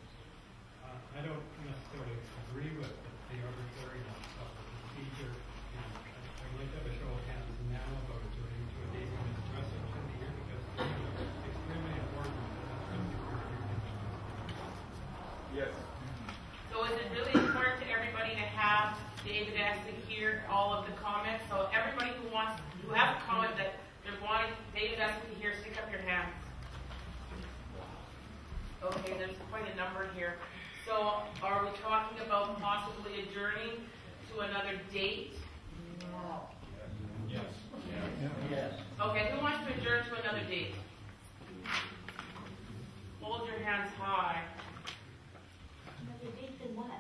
I don't necessarily agree with the arbitrary of the procedure. I'd like to have a show of hands now about adjourning to a date when it's addressed in the year because it's extremely important. Yes. So is it really important to everybody to have David Essex hear all of the comments? So everybody who has a comment that they're wanting David Essex to hear, stick up your hands. Okay, there's quite a number here. So are we talking about possibly adjourning to another date? No. Yes. Yes. Okay, who wants to adjourn to another date? Hold your hands high. Another date than what?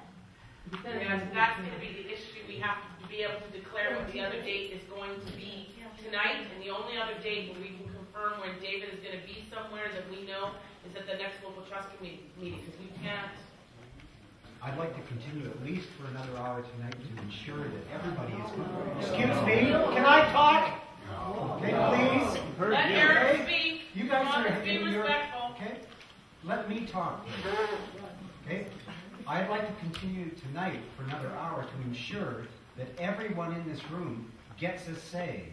Yes, that's going to be the issue. We have to be able to declare what the other date is going to be tonight, and the only other date when we can confirm when David is going to be somewhere that we know is at the next local trust committee meeting, because we can't. I'd like to continue at least for another hour tonight to ensure that everybody is. Excuse me, can I talk? Okay, please. Let Eric speak. You guys Come on, are let's be respectful. Okay, let me talk. Okay, I'd like to continue tonight for another hour to ensure that everyone in this room gets a say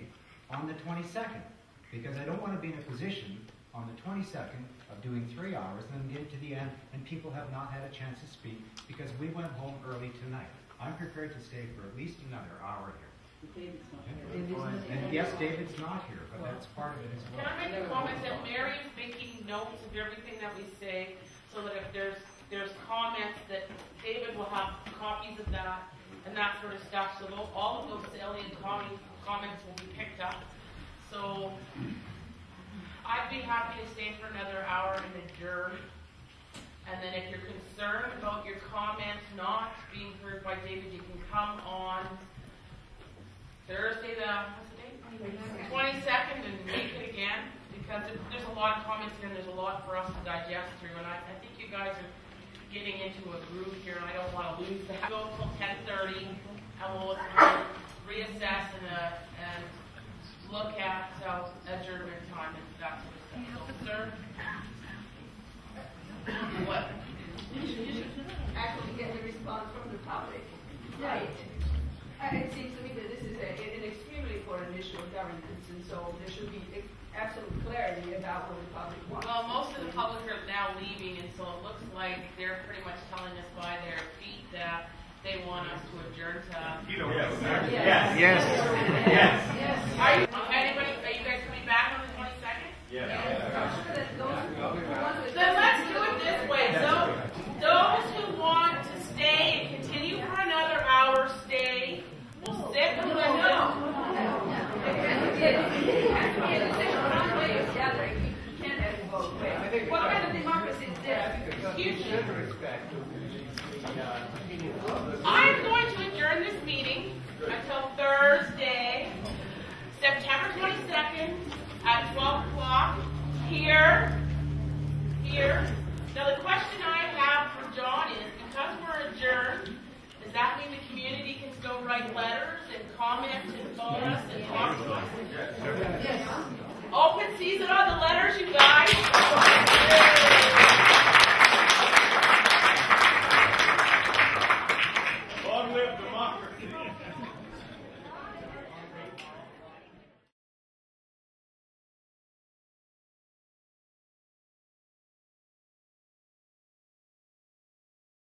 on the 22nd, because I don't want to be in a position on the 22nd of doing 3 hours and then get to the end and people have not had a chance to speak because we went home early tonight. I'm prepared to stay for at least another hour here. David's not Okay. And yes, David's not here, but that's part of it as well. Can I make a comment that Mary is making notes of everything that we say, so that if there's comments that David will have copies of that and that sort of stuff, so all of those salient comments will be picked up. So I'd be happy to stay for another hour and adjourn. And then if you're concerned about your comments not being heard by David, you can come on Thursday, what's the date? 22nd, and make it again, because there's a lot of comments here and there's a lot for us to digest through. And I think you guys are getting into a groove here, and I don't want to lose that. Go until 10:30, and we'll reassess and look at adjournment time and that sort of stuff. So, sir? What? Actually get the response from the public. Right. It seems to me that this is an extremely important issue of governance, and so there should be absolute clarity about what the public wants. Well, most of the public are now leaving, and so it looks like they're pretty much telling us by their feet that they want us to adjourn to. Yes. Yes. Yes. Yes. Are you guys coming back on the 22nd? Yes. Then let's do it this way. So those who want to stay and continue for another hour, stay. We'll sit and listen. What kind of democracy is this? Excuse me. I'm going to adjourn this meeting until Thursday, September 22nd at 12 o'clock here. Now the question I have for John is, because we're adjourned, does that mean the community can still write letters and comment and phone us and talk to us? Yes. Open season on the letters, you guys.